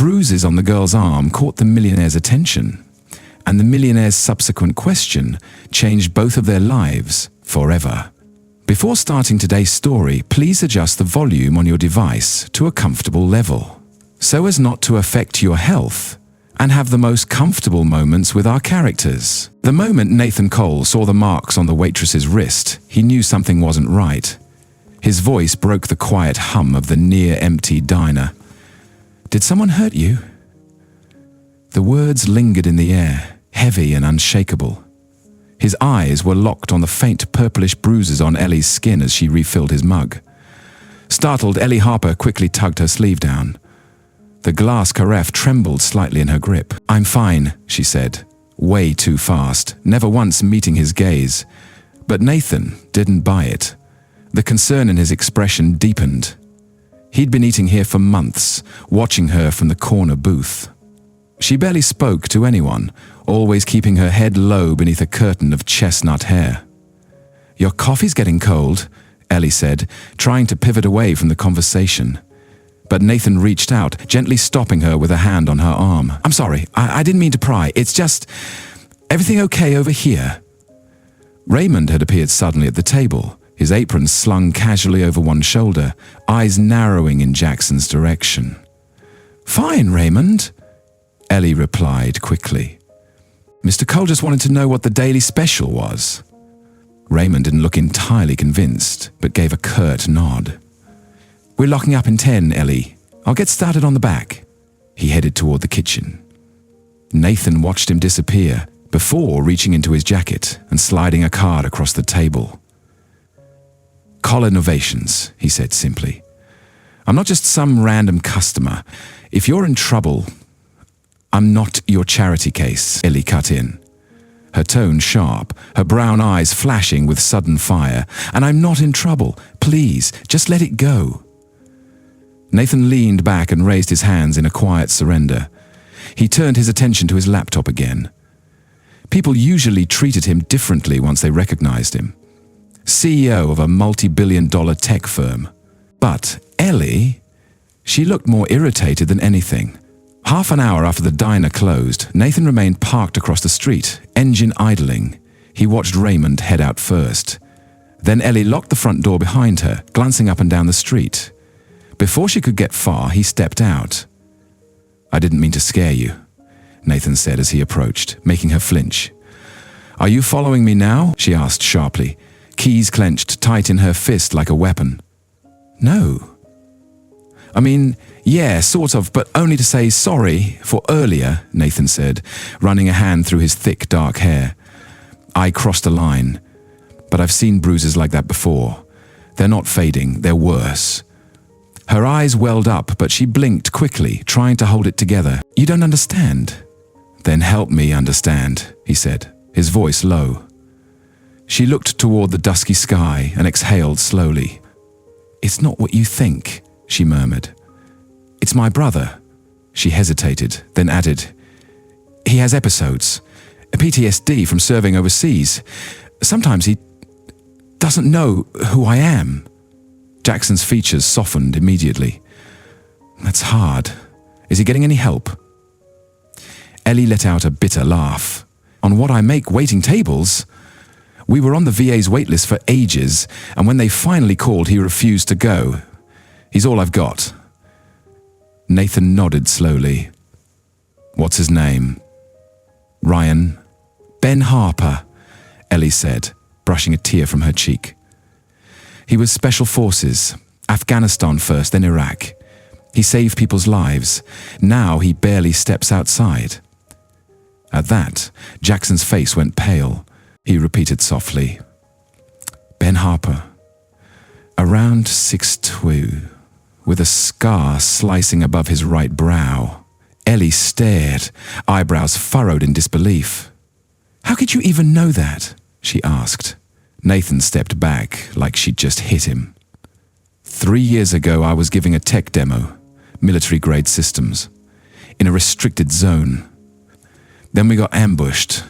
bruises on the girl's arm caught the millionaire's attention, and the millionaire's subsequent question changed both of their lives forever. Before starting today's story, please adjust the volume on your device to a comfortable level, so as not to affect your health, and have the most comfortable moments with our characters. The moment Nathan Cole saw the marks on the waitress's wrist, he knew something wasn't right. His voice broke the quiet hum of the near-empty diner. "Did someone hurt you?" The words lingered in the air, heavy and unshakable. His eyes were locked on the faint purplish bruises on Ellie's skin as she refilled his mug. Startled, Ellie Harper quickly tugged her sleeve down. The glass carafe trembled slightly in her grip. "I'm fine," she said, way too fast, never once meeting his gaze. But Nathan didn't buy it. The concern in his expression deepened. He'd been eating here for months, watching her from the corner booth. She barely spoke to anyone, always keeping her head low beneath a curtain of chestnut hair. "Your coffee's getting cold," Ellie said, trying to pivot away from the conversation. But Nathan reached out, gently stopping her with a hand on her arm. "I'm sorry, I didn't mean to pry. It's just... everything okay over here?" Raymond had appeared suddenly at the table, his apron slung casually over one shoulder, eyes narrowing in Jackson's direction. "Fine, Raymond," Ellie replied quickly. "Mr. Cole just wanted to know what the daily special was." Raymond didn't look entirely convinced, but gave a curt nod. "We're locking up in 10, Ellie. I'll get started on the back." He headed toward the kitchen. Nathan watched him disappear before reaching into his jacket and sliding a card across the table. "Call innovations," he said simply. "I'm not just some random customer. If you're in trouble..." "I'm not your charity case," Ellie cut in, her tone sharp, her brown eyes flashing with sudden fire. "And I'm not in trouble. Please, just let it go." Nathan leaned back and raised his hands in a quiet surrender. He turned his attention to his laptop again. People usually treated him differently once they recognized him. CEO of a multi-billion-dollar tech firm. But Ellie, she looked more irritated than anything. Half an hour after the diner closed, Nathan remained parked across the street, engine idling. He watched Raymond head out first. Then Ellie locked the front door behind her, glancing up and down the street. Before she could get far, he stepped out. "I didn't mean to scare you," Nathan said as he approached, making her flinch. "Are you following me now?" she asked sharply, keys clenched tight in her fist like a weapon. "No. I mean, yeah, sort of, but only to say sorry for earlier," Nathan said, running a hand through his thick, dark hair. "I crossed a line, but I've seen bruises like that before. They're not fading, they're worse." Her eyes welled up, but she blinked quickly, trying to hold it together. "You don't understand?" "Then help me understand," he said, his voice low. She looked toward the dusky sky and exhaled slowly. "It's not what you think," she murmured. "It's my brother." She hesitated, then added, "He has episodes, a PTSD from serving overseas. Sometimes he doesn't know who I am." Jackson's features softened immediately. "That's hard. Is he getting any help?" Ellie let out a bitter laugh. "On what I make waiting tables? We were on the VA's waitlist for ages, and when they finally called, he refused to go. He's all I've got." Nathan nodded slowly. "What's his name?" "Ryan." "Ben Harper," Ellie said, brushing a tear from her cheek. "He was Special Forces, Afghanistan first, then Iraq. He saved people's lives. Now he barely steps outside." At that, Jackson's face went pale. He repeated softly, "Ben Harper. Around 6'2", with a scar slicing above his right brow." Ellie stared, eyebrows furrowed in disbelief. "How could you even know that?" she asked. Nathan stepped back like she'd just hit him. 3 years ago, I was giving a tech demo, military-grade systems, in a restricted zone. Then we got ambushed.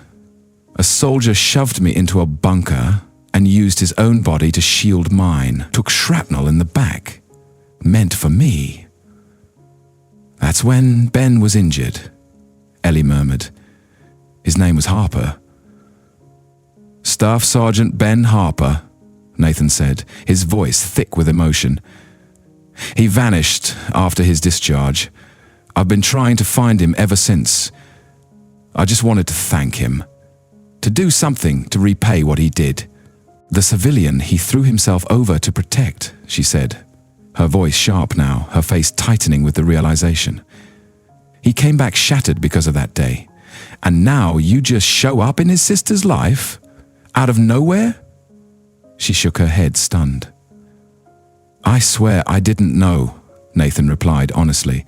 A soldier shoved me into a bunker and used his own body to shield mine, took shrapnel in the back. Meant for me. That's when Ben was injured, Ellie murmured. His name was Harper. Staff Sergeant Ben Harper, Nathan said, his voice thick with emotion. He vanished after his discharge. I've been trying to find him ever since. I just wanted to thank him, to do something to repay what he did. The civilian he threw himself over to protect, she said, her voice sharp now, her face tightening with the realization. He came back shattered because of that day. And now you just show up in his sister's life? Out of nowhere? She shook her head, stunned. I swear I didn't know, Nathan replied honestly.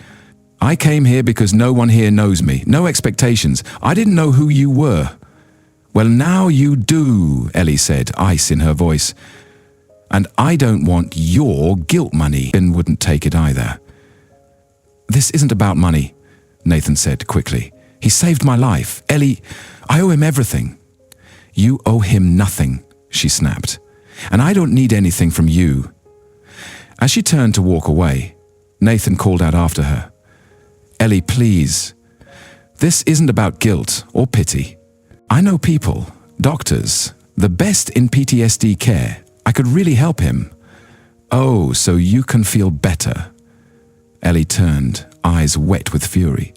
I came here because no one here knows me, no expectations. I didn't know who you were. Well, now you do, Ellie said, ice in her voice. And I don't want your guilt money. Ben wouldn't take it either. This isn't about money, Nathan said quickly. He saved my life. Ellie, I owe him everything. You owe him nothing, she snapped. And I don't need anything from you. As she turned to walk away, Nathan called out after her. Ellie, please. This isn't about guilt or pity. I know people, doctors, the best in PTSD care. I could really help him. Oh, so you can feel better. Ellie turned, eyes wet with fury.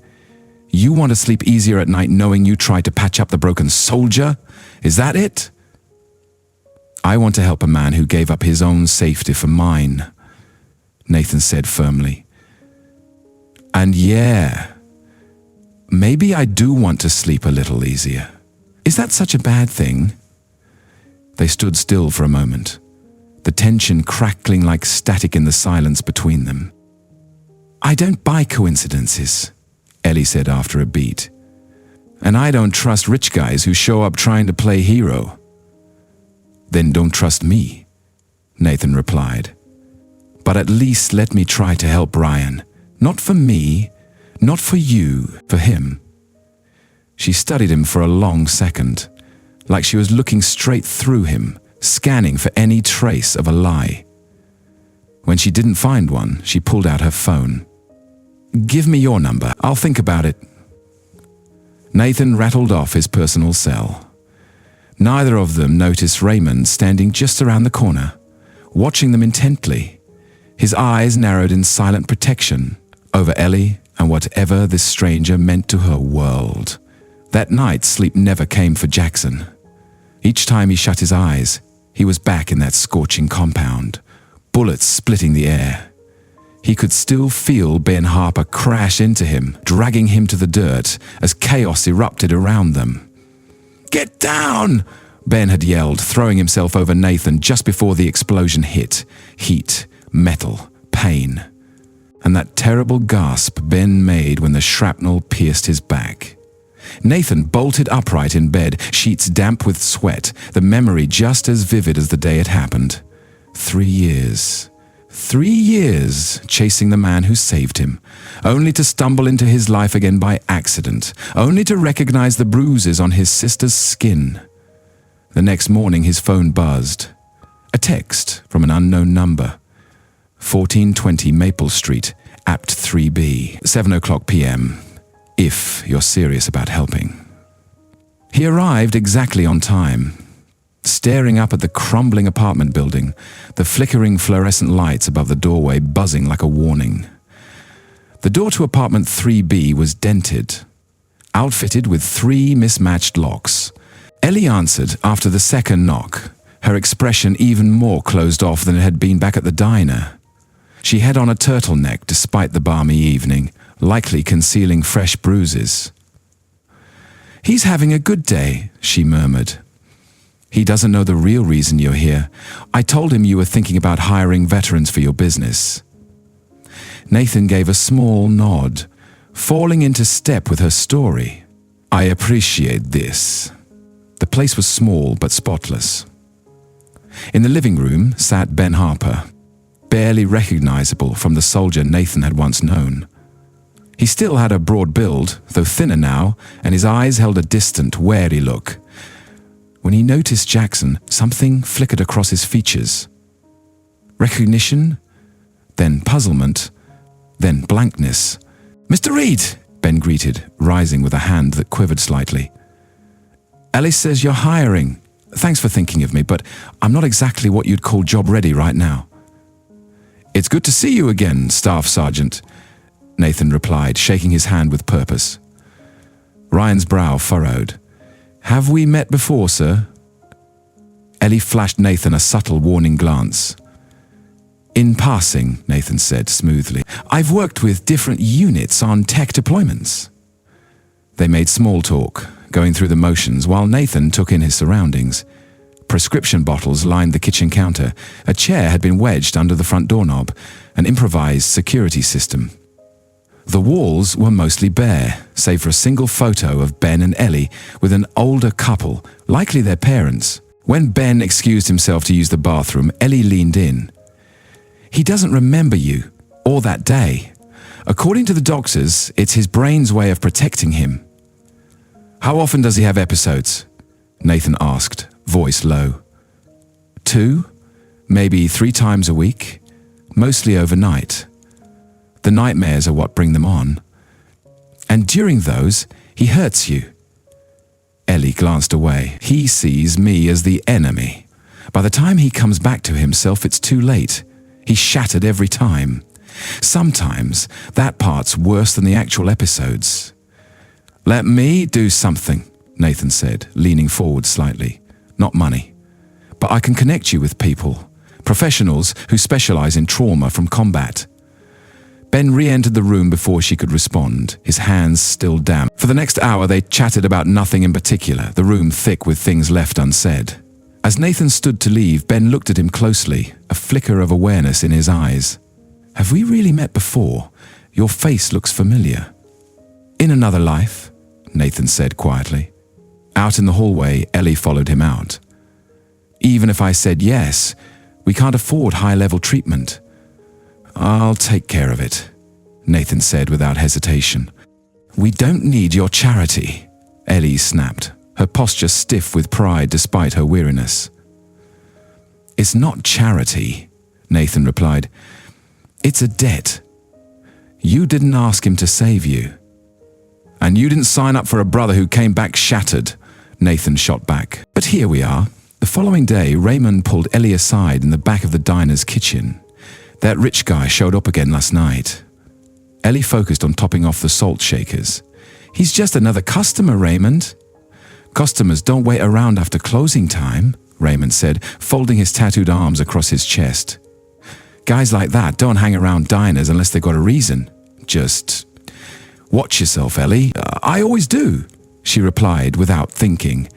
You want to sleep easier at night knowing you tried to patch up the broken soldier? Is that it? I want to help a man who gave up his own safety for mine, Nathan said firmly. And yeah, maybe I do want to sleep a little easier. Is that such a bad thing? They stood still for a moment, the tension crackling like static in the silence between them. I don't buy coincidences, Ellie said after a beat. And I don't trust rich guys who show up trying to play hero. Then don't trust me, Nathan replied. But at least let me try to help Ryan. Not for me, not for you, for him. She studied him for a long second, like she was looking straight through him, scanning for any trace of a lie. When she didn't find one, she pulled out her phone. Give me your number, I'll think about it. Nathan rattled off his personal cell. Neither of them noticed Raymond standing just around the corner, watching them intently, his eyes narrowed in silent protection over Ellie and whatever this stranger meant to her world. That night, sleep never came for Jackson. Each time he shut his eyes, he was back in that scorching compound, bullets splitting the air. He could still feel Ben Harper crash into him, dragging him to the dirt as chaos erupted around them. Get down! Ben had yelled, throwing himself over Nathan just before the explosion hit. Heat, metal, pain. And that terrible gasp Ben made when the shrapnel pierced his back. Nathan bolted upright in bed, sheets damp with sweat, the memory just as vivid as the day it happened. 3 years. 3 years chasing the man who saved him, only to stumble into his life again by accident, only to recognize the bruises on his sister's skin. The next morning his phone buzzed. A text from an unknown number. 1420 Maple Street, Apt 3B, 7:00 p.m. If you're serious about helping. He arrived exactly on time, staring up at the crumbling apartment building, the flickering fluorescent lights above the doorway buzzing like a warning. The door to apartment 3B was dented, outfitted with 3 mismatched locks. Ellie answered after the second knock, her expression even more closed off than it had been back at the diner. She had on a turtleneck despite the balmy evening, likely concealing fresh bruises. He's having a good day, she murmured. He doesn't know the real reason you're here. I told him you were thinking about hiring veterans for your business. Nathan gave a small nod, falling into step with her story. I appreciate this. The place was small but spotless. In the living room sat Ben Harper, barely recognizable from the soldier Nathan had once known. He still had a broad build, though thinner now, and his eyes held a distant, wary look. When he noticed Jackson, something flickered across his features. Recognition, then puzzlement, then blankness. "Mr. Reed," Ben greeted, rising with a hand that quivered slightly. "Ellie says you're hiring. Thanks for thinking of me, but I'm not exactly what you'd call job-ready right now." "It's good to see you again, Staff Sergeant," Nathan replied, shaking his hand with purpose. Ryan's brow furrowed. "Have we met before, sir?" Ellie flashed Nathan a subtle warning glance. "In passing," Nathan said smoothly. "I've worked with different units on tech deployments." They made small talk, going through the motions while Nathan took in his surroundings. Prescription bottles lined the kitchen counter. A chair had been wedged under the front doorknob, an improvised security system. The walls were mostly bare, save for a single photo of Ben and Ellie with an older couple, likely their parents. When Ben excused himself to use the bathroom, Ellie leaned in. "He doesn't remember you, or that day. According to the doctors, it's his brain's way of protecting him." "How often does he have episodes?" Nathan asked, voice low. "2, maybe 3 times a week, mostly overnight. The nightmares are what bring them on. And during those, he hurts you." Ellie glanced away. "He sees me as the enemy. By the time he comes back to himself, it's too late. He's shattered every time. Sometimes that part's worse than the actual episodes." "Let me do something," Nathan said, leaning forward slightly. "Not money. But I can connect you with people, professionals who specialize in trauma from combat." Ben re-entered the room before she could respond, his hands still damp. For the next hour, they chatted about nothing in particular, the room thick with things left unsaid. As Nathan stood to leave, Ben looked at him closely, a flicker of awareness in his eyes. "Have we really met before? Your face looks familiar." "In another life," Nathan said quietly. Out in the hallway, Ellie followed him out. "Even if I said yes, we can't afford high-level treatment." "I'll take care of it," Nathan said without hesitation. "We don't need your charity," Ellie snapped, her posture stiff with pride despite her weariness. "It's not charity," Nathan replied. "It's a debt. You didn't ask him to save you." "And you didn't sign up for a brother who came back shattered," Nathan shot back. "But here we are." The following day, Raymond pulled Ellie aside in the back of the diner's kitchen. "That rich guy showed up again last night." Ellie focused on topping off the salt shakers. "He's just another customer, Raymond." "Customers don't wait around after closing time," Raymond said, folding his tattooed arms across his chest. "Guys like that don't hang around diners unless they've got a reason. Just watch yourself, Ellie." "I always do," she replied without thinking.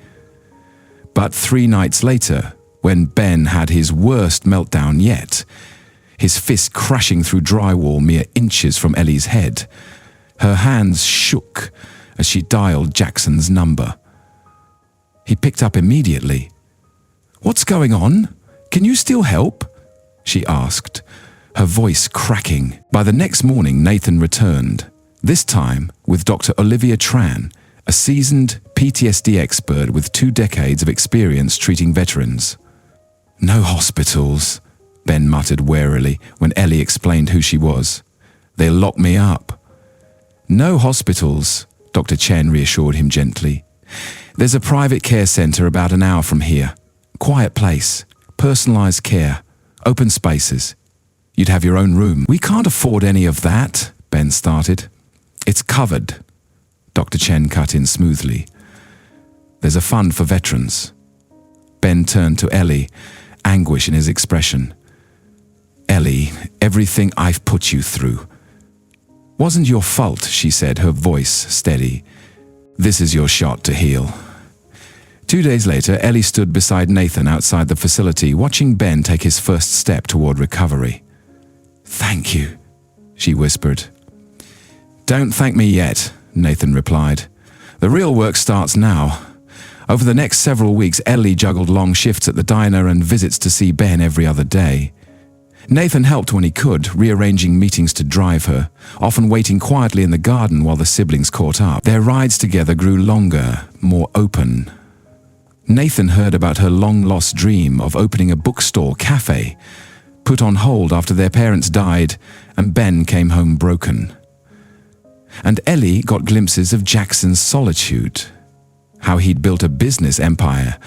But 3 nights later, when Ben had his worst meltdown yet, his fist crashing through drywall mere inches from Ellie's head, her hands shook as she dialed Jackson's number. He picked up immediately. "What's going on? Can you still help?" she asked, her voice cracking. By the next morning, Nathan returned, this time with Dr. Olivia Tran, a seasoned PTSD expert with 2 decades of experience treating veterans. "No hospitals," Ben muttered warily when Ellie explained who she was. "They'll lock me up." "No hospitals," Dr. Chen reassured him gently. "There's a private care center about an hour from here. Quiet place, personalized care, open spaces. You'd have your own room." "We can't afford any of that," Ben started. "It's covered," Dr. Chen cut in smoothly. "There's a fund for veterans." Ben turned to Ellie, anguish in his expression. "Ellie, everything I've put you through." "Wasn't your fault," she said, her voice steady. "This is your shot to heal." 2 days later, Ellie stood beside Nathan outside the facility, watching Ben take his first step toward recovery. "Thank you," she whispered. "Don't thank me yet," Nathan replied. "The real work starts now." Over the next several weeks, Ellie juggled long shifts at the diner and visits to see Ben every other day. Nathan helped when he could, rearranging meetings to drive her, often waiting quietly in the garden while the siblings caught up. Their rides together grew longer, more open. Nathan heard about her long-lost dream of opening a bookstore cafe, put on hold after their parents died, and Ben came home broken. And Ellie got glimpses of Jackson's solitude, how he'd built a business empire,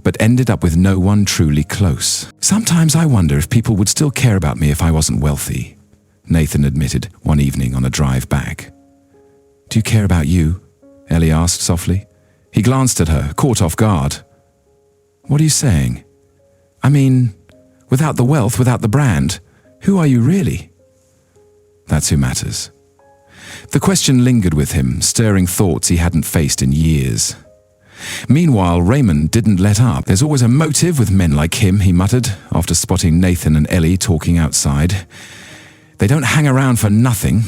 but ended up with no one truly close. "Sometimes I wonder if people would still care about me if I wasn't wealthy," Nathan admitted one evening on a drive back. "Do you care about you?" Ellie asked softly. He glanced at her, caught off guard. "What are you saying?" "I mean, without the wealth, without the brand, who are you really?" "That's who matters." The question lingered with him, stirring thoughts he hadn't faced in years. Meanwhile, Raymond didn't let up. "There's always a motive with men like him," he muttered, after spotting Nathan and Ellie talking outside. "They don't hang around for nothing."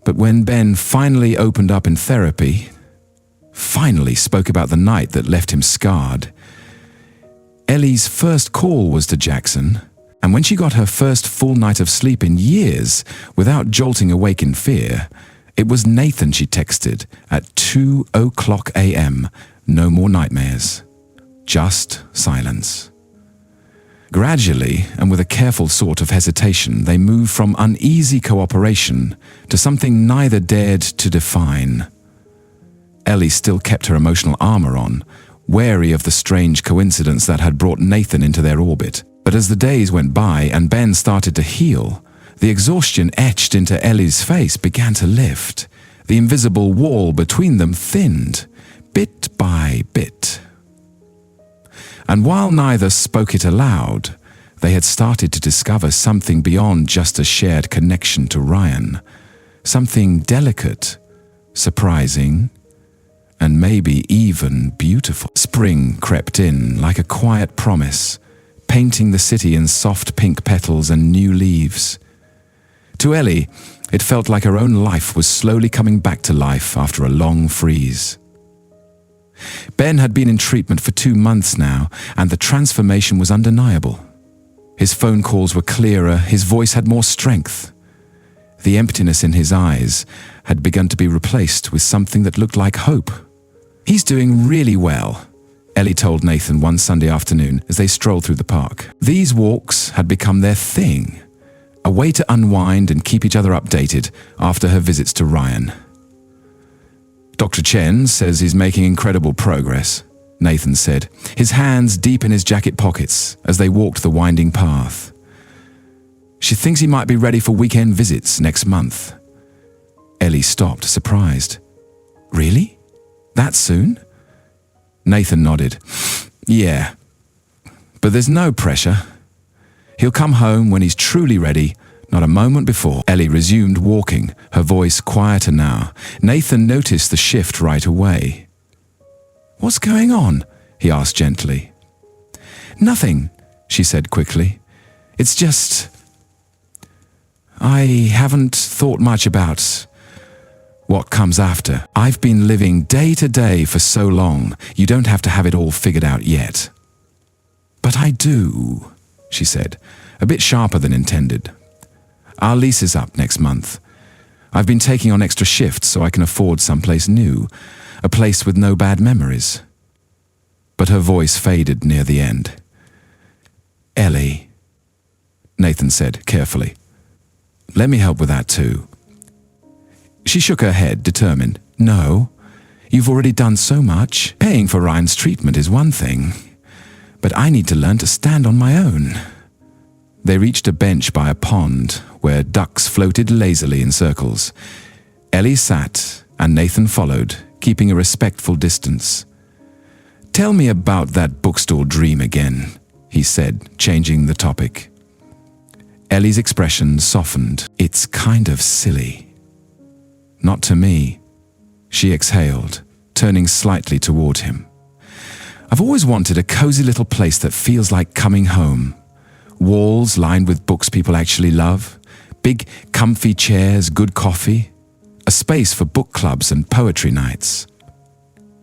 But when Ben finally opened up in therapy, finally spoke about the night that left him scarred, Ellie's first call was to Jackson, and when she got her first full night of sleep in years without jolting awake in fear, it was Nathan she texted at 2:00 a.m. No more nightmares. Just silence. Gradually, and with a careful sort of hesitation, they moved from uneasy cooperation to something neither dared to define. Ellie still kept her emotional armor on, wary of the strange coincidence that had brought Nathan into their orbit. But as the days went by and Ben started to heal, the exhaustion etched into Ellie's face began to lift. The invisible wall between them thinned, bit by bit. And while neither spoke it aloud, they had started to discover something beyond just a shared connection to Ryan. Something delicate, surprising, and maybe even beautiful. Spring crept in like a quiet promise, painting the city in soft pink petals and new leaves. To Ellie, it felt like her own life was slowly coming back to life after a long freeze. Ben had been in treatment for 2 months now, and the transformation was undeniable. His phone calls were clearer, his voice had more strength. The emptiness in his eyes had begun to be replaced with something that looked like hope. "He's doing really well," Ellie told Nathan one Sunday afternoon as they strolled through the park. These walks had become their thing, a way to unwind and keep each other updated after her visits to Ryan. "Dr. Chen says he's making incredible progress," Nathan said, his hands deep in his jacket pockets as they walked the winding path. "She thinks he might be ready for weekend visits next month." Ellie stopped, surprised. "Really? That soon?" Nathan nodded. "Yeah, but there's no pressure. He'll come home when he's truly ready, not a moment before." Ellie resumed walking, her voice quieter now. Nathan noticed the shift right away. "What's going on?" he asked gently. "Nothing," she said quickly. "It's just... I haven't thought much about what comes after. I've been living day to day for so long, you don't have to have it all figured out yet." "But I do," she said, a bit sharper than intended. "Our lease is up next month. I've been taking on extra shifts so I can afford someplace new, a place with no bad memories." But her voice faded near the end. "Ellie," Nathan said carefully, "let me help with that too." She shook her head, determined. "No, you've already done so much. Paying for Ryan's treatment is one thing, but I need to learn to stand on my own." They reached a bench by a pond where ducks floated lazily in circles. Ellie sat and Nathan followed, keeping a respectful distance. "Tell me about that bookstore dream again," he said, changing the topic. Ellie's expression softened. "It's kind of silly." "Not to me," she exhaled, turning slightly toward him. "I've always wanted a cozy little place that feels like coming home. Walls lined with books people actually love, big comfy chairs, good coffee, a space for book clubs and poetry nights."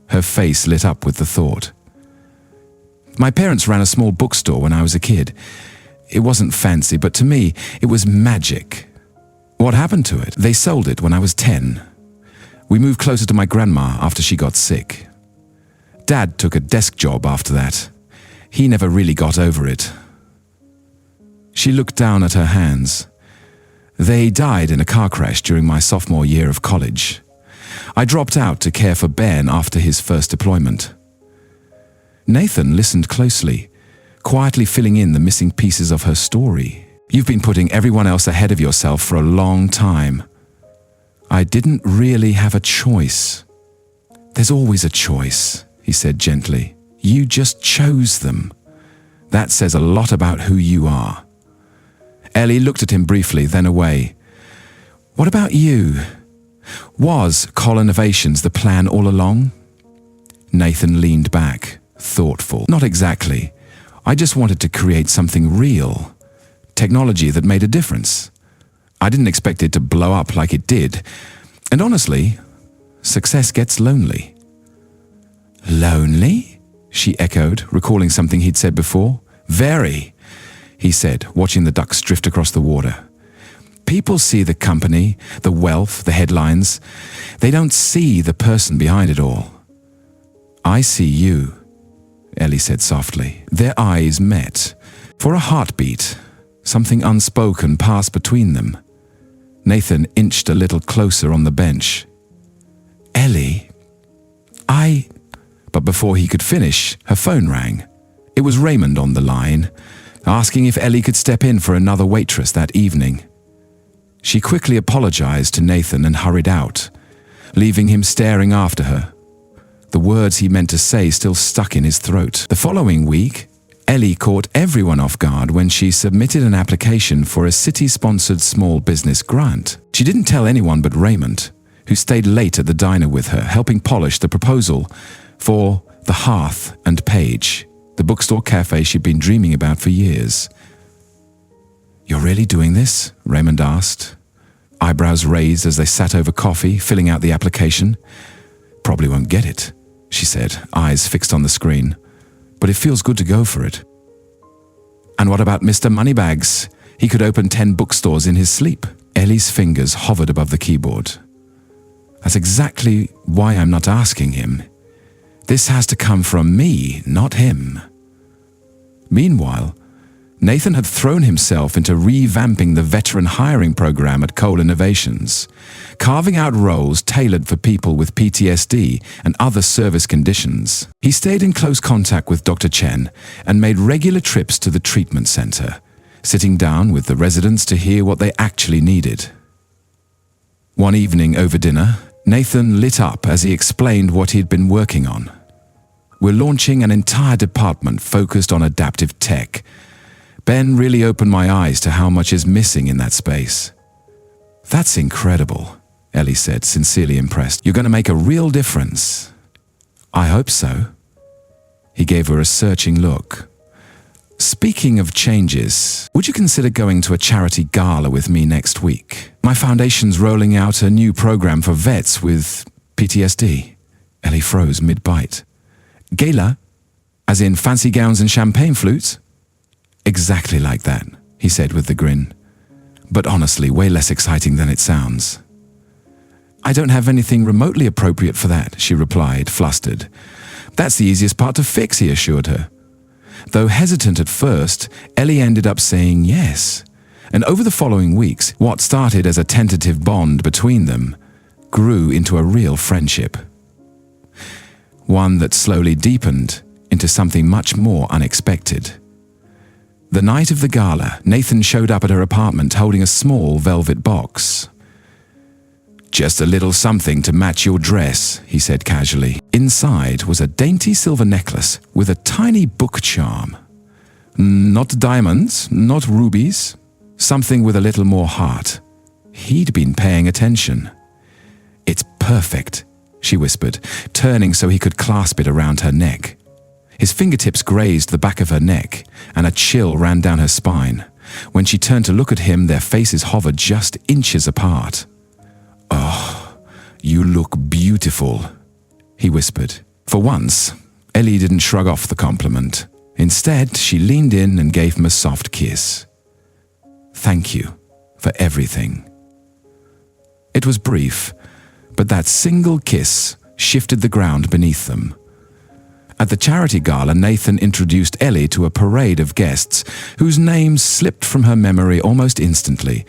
Her face lit up with the thought. "My parents ran a small bookstore when I was a kid. It wasn't fancy, but to me, it was magic. What happened to it? They sold it when I was 10. We moved closer to my grandma after she got sick. Dad took a desk job after that. He never really got over it." She looked down at her hands. They died in a car crash during my sophomore year of college. I dropped out to care for Ben after his first deployment. Nathan listened closely, quietly filling in the missing pieces of her story. You've been putting everyone else ahead of yourself for a long time. I didn't really have a choice. There's always a choice, he said gently. You just chose them. That says a lot about who you are. Ellie looked at him briefly, then away. What about you? Was Colonivations the plan all along? Nathan leaned back, thoughtful. Not exactly. I just wanted to create something real. Technology that made a difference. I didn't expect it to blow up like it did. And honestly, success gets lonely. Lonely? She echoed, recalling something he'd said before. Very, he said, watching the ducks drift across the water. People see the company, the wealth, the headlines. They don't see the person behind it all. I see you, Ellie said softly. Their eyes met. For a heartbeat, something unspoken passed between them. Nathan inched a little closer on the bench. Ellie, But before he could finish, her phone rang. It was Raymond on the line, asking if Ellie could step in for another waitress that evening. She quickly apologized to Nathan and hurried out, leaving him staring after her. The words he meant to say still stuck in his throat. The following week, Ellie caught everyone off guard when she submitted an application for a city-sponsored small business grant. She didn't tell anyone but Raymond, who stayed late at the diner with her, helping polish the proposal for the Hearth and Page, the bookstore cafe she'd been dreaming about for years. You're really doing this? Raymond asked, eyebrows raised as they sat over coffee, filling out the application. Probably won't get it, she said, eyes fixed on the screen. But it feels good to go for it. And what about Mr. Moneybags? He could open 10 bookstores in his sleep. Ellie's fingers hovered above the keyboard. That's exactly why I'm not asking him. This has to come from me, not him. Meanwhile, Nathan had thrown himself into revamping the veteran hiring program at Cole Innovations, carving out roles tailored for people with PTSD and other service conditions. He stayed in close contact with Dr. Chen and made regular trips to the treatment center, sitting down with the residents to hear what they actually needed. One evening over dinner, Nathan lit up as he explained what he'd been working on. We're launching an entire department focused on adaptive tech. Ben really opened my eyes to how much is missing in that space. That's incredible, Ellie said, sincerely impressed. You're going to make a real difference. I hope so. He gave her a searching look. Speaking of changes, would you consider going to a charity gala with me next week? My foundation's rolling out a new program for vets with PTSD. Ellie froze mid-bite. Gala? As in fancy gowns and champagne flutes? Exactly like that, he said with a grin. But honestly, way less exciting than it sounds. I don't have anything remotely appropriate for that, she replied, flustered. That's the easiest part to fix, he assured her. Though hesitant at first, Ellie ended up saying yes. And over the following weeks, what started as a tentative bond between them grew into a real friendship. One that slowly deepened into something much more unexpected. The night of the gala, Nathan showed up at her apartment holding a small velvet box. Just a little something to match your dress, he said casually. Inside was a dainty silver necklace with a tiny book charm. Not diamonds, not rubies, something with a little more heart. He'd been paying attention. It's perfect, she whispered, turning so he could clasp it around her neck. His fingertips grazed the back of her neck, and a chill ran down her spine. When she turned to look at him, their faces hovered just inches apart. Oh, you look beautiful, he whispered. For once, Ellie didn't shrug off the compliment. Instead, she leaned in and gave him a soft kiss. Thank you for everything. It was brief, but that single kiss shifted the ground beneath them. At the charity gala, Nathan introduced Ellie to a parade of guests whose names slipped from her memory almost instantly.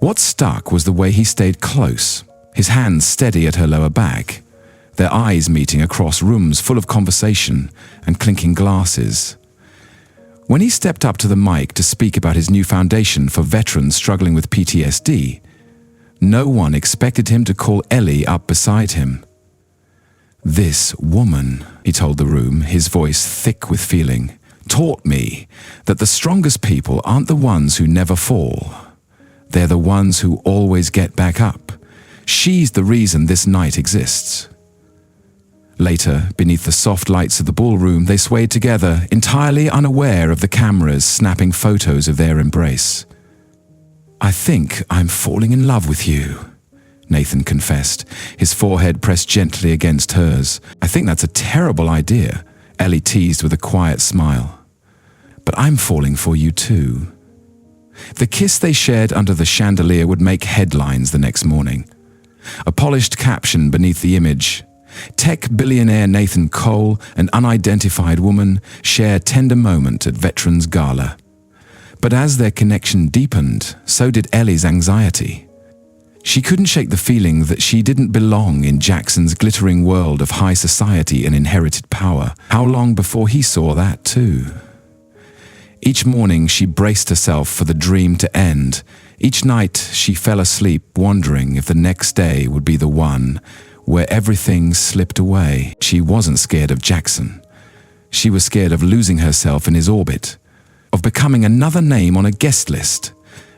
What stuck was the way he stayed close, his hands steady at her lower back, their eyes meeting across rooms full of conversation and clinking glasses. When he stepped up to the mic to speak about his new foundation for veterans struggling with PTSD, no one expected him to call Ellie up beside him. "This woman," he told the room, his voice thick with feeling, "taught me that the strongest people aren't the ones who never fall. They're the ones who always get back up. She's the reason this night exists." Later, beneath the soft lights of the ballroom, they swayed together, entirely unaware of the cameras snapping photos of their embrace. "I think I'm falling in love with you," Nathan confessed, his forehead pressed gently against hers. "I think that's a terrible idea," Ellie teased with a quiet smile. "But I'm falling for you too." The kiss they shared under the chandelier would make headlines the next morning. A polished caption beneath the image: "Tech billionaire Nathan Cole and unidentified woman share tender moment at Veterans Gala." But as their connection deepened, so did Ellie's anxiety. She couldn't shake the feeling that she didn't belong in Jackson's glittering world of high society and inherited power. How long before he saw that too? Each morning she braced herself for the dream to end. Each night she fell asleep wondering if the next day would be the one where everything slipped away. She wasn't scared of Jackson. She was scared of losing herself in his orbit, of becoming another name on a guest list,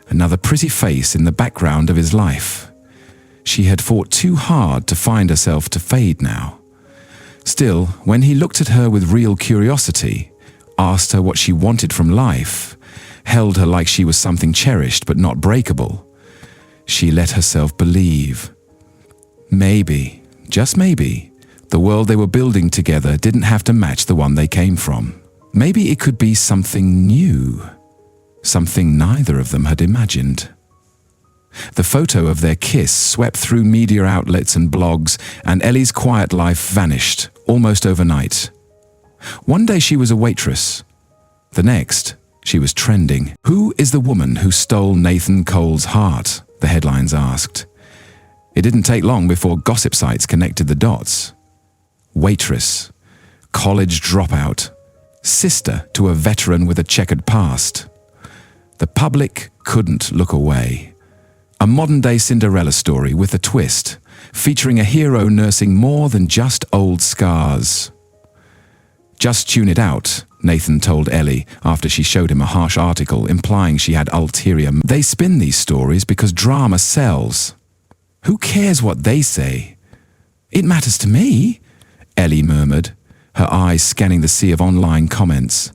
another pretty face in the background of his life. She had fought too hard to find herself to fade now. Still, when he looked at her with real curiosity, asked her what she wanted from life, held her like she was something cherished but not breakable, she let herself believe. Maybe, just maybe, the world they were building together didn't have to match the one they came from. Maybe it could be something new, something neither of them had imagined. The photo of their kiss swept through media outlets and blogs, and Ellie's quiet life vanished almost overnight. One day she was a waitress. The next, she was trending. "Who is the woman who stole Nathan Cole's heart?" the headlines asked. It didn't take long before gossip sites connected the dots. Waitress, college dropout, sister to a veteran with a checkered past. The public couldn't look away. A modern-day Cinderella story with a twist, featuring a hero nursing more than just old scars. "Just tune it out," Nathan told Ellie after she showed him a harsh article implying she had ulterior. "They spin these stories because drama sells. Who cares what they say?" "It matters to me," Ellie murmured, her eyes scanning the sea of online comments.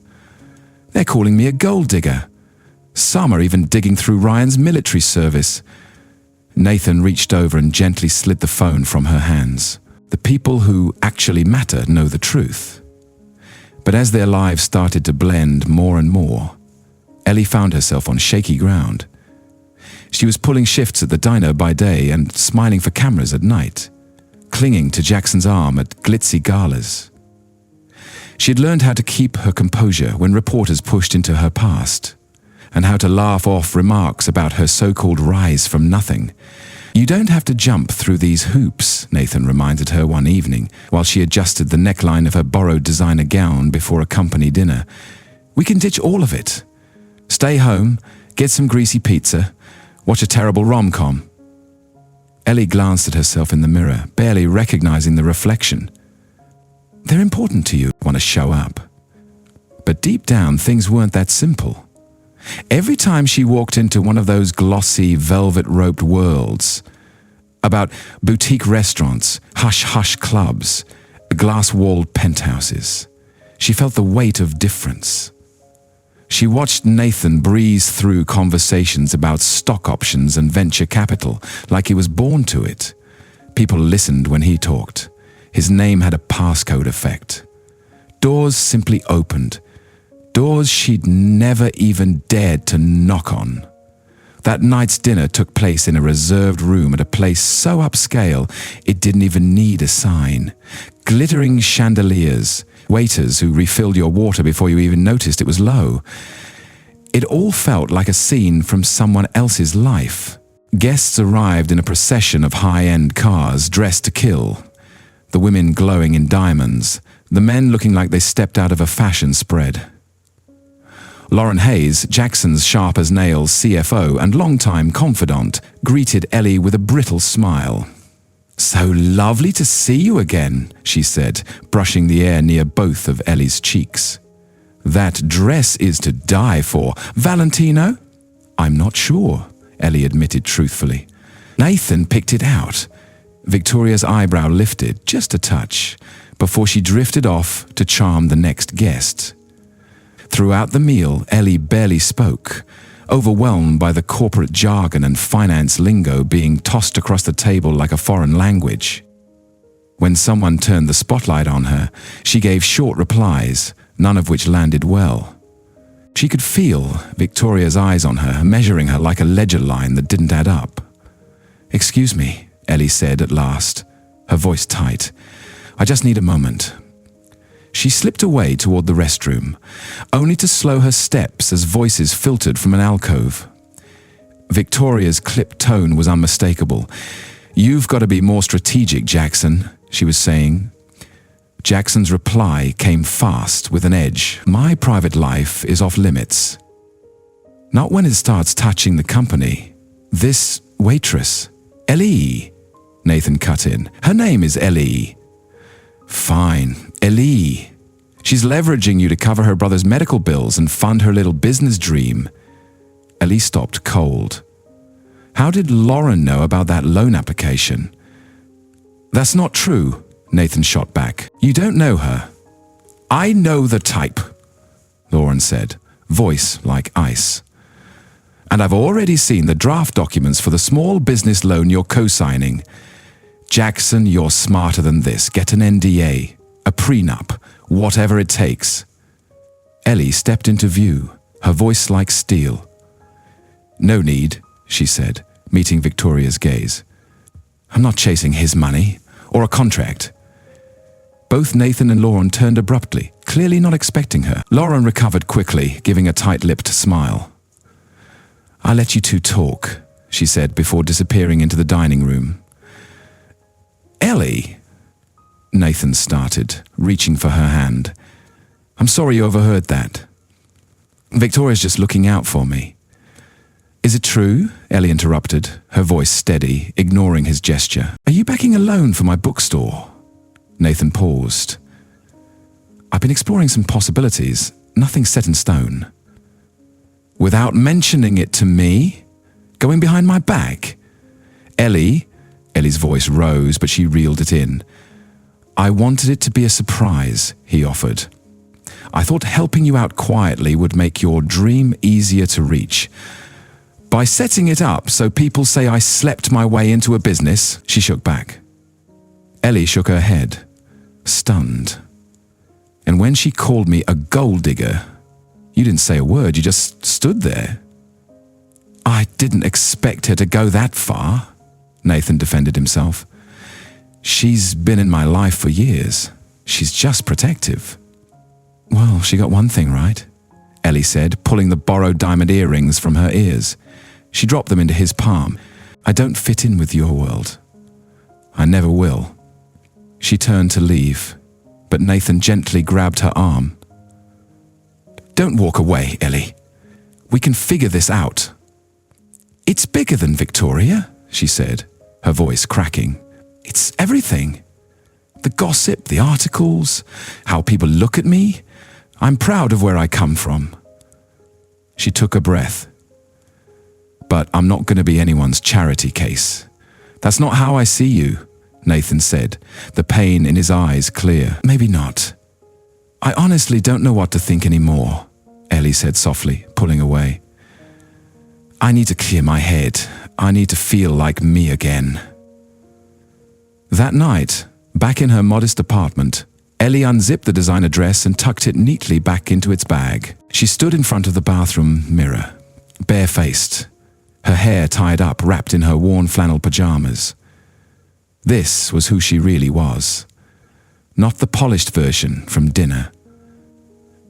"They're calling me a gold digger. Some are even digging through Ryan's military service." Nathan reached over and gently slid the phone from her hands. The people who actually matter know the truth. But as their lives started to blend more and more, Ellie found herself on shaky ground. She was pulling shifts at the diner by day and smiling for cameras at night, clinging to Jackson's arm at glitzy galas. She had learned how to keep her composure when reporters pushed into her past, and how to laugh off remarks about her so-called rise from nothing. "You don't have to jump through these hoops," Nathan reminded her one evening while she adjusted the neckline of her borrowed designer gown before a company dinner. "We can ditch all of it. Stay home, get some greasy pizza, watch a terrible rom-com." Ellie glanced at herself in the mirror, barely recognizing the reflection. "They're important to you, want to show up." But deep down, things weren't that simple. Every time she walked into one of those glossy, velvet-roped worlds, about boutique restaurants, hush-hush clubs, glass-walled penthouses, she felt the weight of difference. She watched Nathan breeze through conversations about stock options and venture capital like he was born to it. People listened when he talked. His name had a passcode effect. Doors simply opened. Doors she'd never even dared to knock on. That night's dinner took place in a reserved room at a place so upscale it didn't even need a sign. Glittering chandeliers, waiters who refilled your water before you even noticed it was low. It all felt like a scene from someone else's life. Guests arrived in a procession of high-end cars dressed to kill, the women glowing in diamonds, the men looking like they stepped out of a fashion spread. Lauren Hayes, Jackson's sharp-as-nails CFO and longtime confidant, greeted Ellie with a brittle smile. "So lovely to see you again," she said, brushing the air near both of Ellie's cheeks. "That dress is to die for. Valentino?" "I'm not sure," Ellie admitted truthfully. "Nathan picked it out." Victoria's eyebrow lifted just a touch before she drifted off to charm the next guest. Throughout the meal, Ellie barely spoke, overwhelmed by the corporate jargon and finance lingo being tossed across the table like a foreign language. When someone turned the spotlight on her, she gave short replies, none of which landed well. She could feel Victoria's eyes on her, measuring her like a ledger line that didn't add up. "Excuse me," Ellie said at last, her voice tight. "I just need a moment." She slipped away toward the restroom, only to slow her steps as voices filtered from an alcove. Victoria's clipped tone was unmistakable. "You've got to be more strategic, Jackson," she was saying. Jackson's reply came fast with an edge. "My private life is off limits. Not when it starts touching the company. This waitress, Ellie," Nathan cut in. "Her name is Ellie." "Fine, Ellie. She's leveraging you to cover her brother's medical bills and fund her little business dream." Ellie stopped cold. How did Lauren know about that loan application? "That's not true," Nathan shot back. "You don't know her." "I know the type," Lauren said, voice like ice. "And I've already seen the draft documents for the small business loan you're co-signing. Jackson, you're smarter than this. Get an NDA, a prenup, whatever it takes." Ellie stepped into view, her voice like steel. "No need," she said, meeting Victoria's gaze. "I'm not chasing his money, or a contract." Both Nathan and Lauren turned abruptly, clearly not expecting her. Lauren recovered quickly, giving a tight-lipped smile. "I'll let you two talk," she said before disappearing into the dining room. "Ellie," Nathan started, reaching for her hand. "I'm sorry you overheard that. Victoria's just looking out for me." "Is it true?" Ellie interrupted, her voice steady, ignoring his gesture. "Are you backing a loan for my bookstore?" Nathan paused. "I've been exploring some possibilities, nothing set in stone." "Without mentioning it to me? Going behind my back?" Ellie's voice rose, but she reeled it in. "I wanted it to be a surprise," he offered. "I thought helping you out quietly would make your dream easier to reach. By setting it up so people say I slept my way into a business," she shook back. Ellie shook her head, stunned. "And when she called me a gold digger, you didn't say a word, you just stood there." "I didn't expect her to go that far," Nathan defended himself. "She's been in my life for years. She's just protective." "Well, she got one thing right," Ellie said, pulling the borrowed diamond earrings from her ears. She dropped them into his palm. "I don't fit in with your world. I never will." She turned to leave, but Nathan gently grabbed her arm. "Don't walk away, Ellie. We can figure this out." "It's bigger than Victoria," she said, her voice cracking. "It's everything. The gossip, the articles, how people look at me. I'm proud of where I come from." She took a breath. "But I'm not going to be anyone's charity case. That's not how I see you," Nathan said, the pain in his eyes clear. "Maybe not. I honestly don't know what to think anymore," Ellie said softly, pulling away. "I need to clear my head. I need to feel like me again." That night, back in her modest apartment, Ellie unzipped the designer dress and tucked it neatly back into its bag. She stood in front of the bathroom mirror, barefaced, her hair tied up, wrapped in her worn flannel pajamas. This was who she really was, not the polished version from dinner.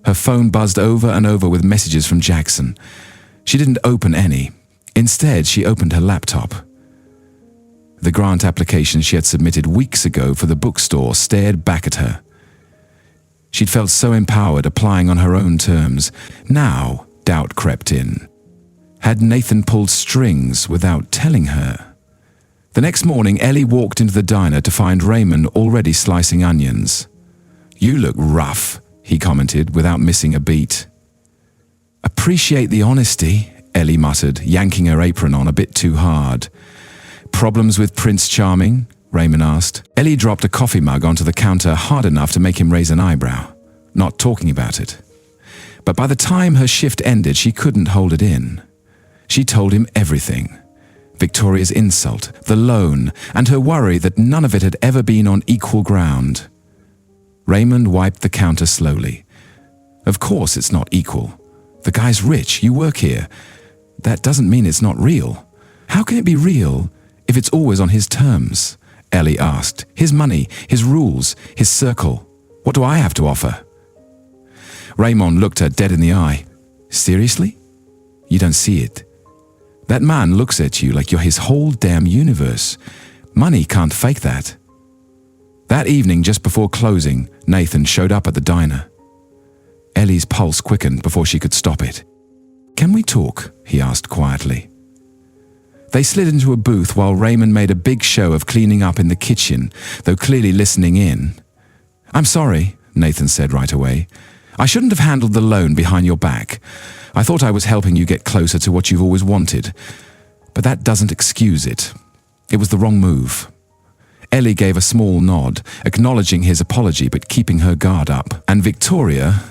Her phone buzzed over and over with messages from Jackson. She didn't open any. Instead, she opened her laptop. The grant application she had submitted weeks ago for the bookstore stared back at her. She'd felt so empowered applying on her own terms. Now, doubt crept in. Had Nathan pulled strings without telling her? The next morning, Ellie walked into the diner to find Raymond already slicing onions. "You look rough," he commented without missing a beat. "Appreciate the honesty," Ellie muttered, yanking her apron on a bit too hard. "Problems with Prince Charming?" Raymond asked. Ellie dropped a coffee mug onto the counter hard enough to make him raise an eyebrow, not talking about it. But by the time her shift ended, she couldn't hold it in. She told him everything. Victoria's insult, the loan, and her worry that none of it had ever been on equal ground. Raymond wiped the counter slowly. "Of course it's not equal. The guy's rich, you work here. That doesn't mean it's not real. How can it be real if it's always on his terms?" Ellie asked. "His money, his rules, his circle. What do I have to offer?" Raymond looked her dead in the eye. "Seriously? You don't see it. That man looks at you like you're his whole damn universe. Money can't fake that." That evening, just before closing, Nathan showed up at the diner. Ellie's pulse quickened before she could stop it. "Can we talk?" he asked quietly. They slid into a booth while Raymond made a big show of cleaning up in the kitchen, though clearly listening in. "I'm sorry," Nathan said right away. "I shouldn't have handled the loan behind your back. I thought I was helping you get closer to what you've always wanted. But that doesn't excuse it. It was the wrong move." Ellie gave a small nod, acknowledging his apology but keeping her guard up. "And Victoria,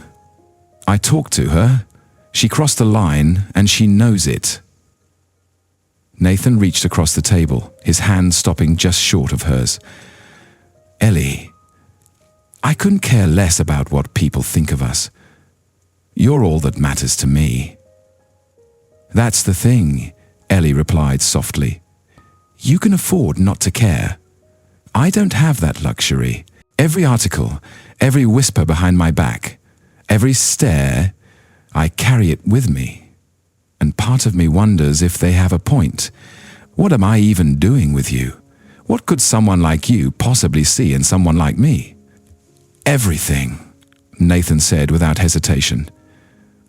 I talked to her. She crossed the line and she knows it." Nathan reached across the table, his hand stopping just short of hers. "Ellie, I couldn't care less about what people think of us. You're all that matters to me." "That's the thing," Ellie replied softly. "You can afford not to care. I don't have that luxury. Every article, every whisper behind my back, every stare, I carry it with me. And part of me wonders if they have a point. What am I even doing with you? What could someone like you possibly see in someone like me?" "Everything," Nathan said without hesitation.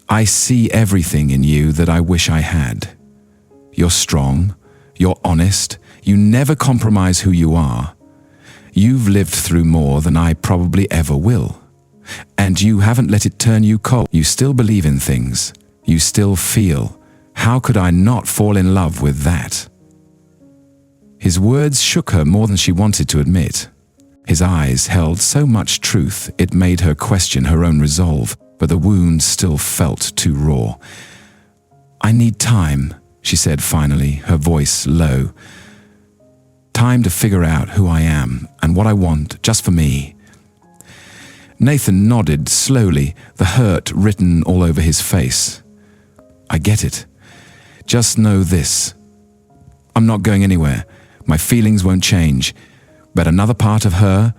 "I see everything in you that I wish I had. You're strong, you're honest, you never compromise who you are. You've lived through more than I probably ever will. And you haven't let it turn you cold. You still believe in things. You still feel. How could I not fall in love with that?" His words shook her more than she wanted to admit. His eyes held so much truth it made her question her own resolve, but the wound still felt too raw. "I need time," she said finally, her voice low. "Time to figure out who I am and what I want just for me." Nathan nodded slowly, the hurt written all over his face. "I get it. Just know this. I'm not going anywhere. My feelings won't change. But another part of her,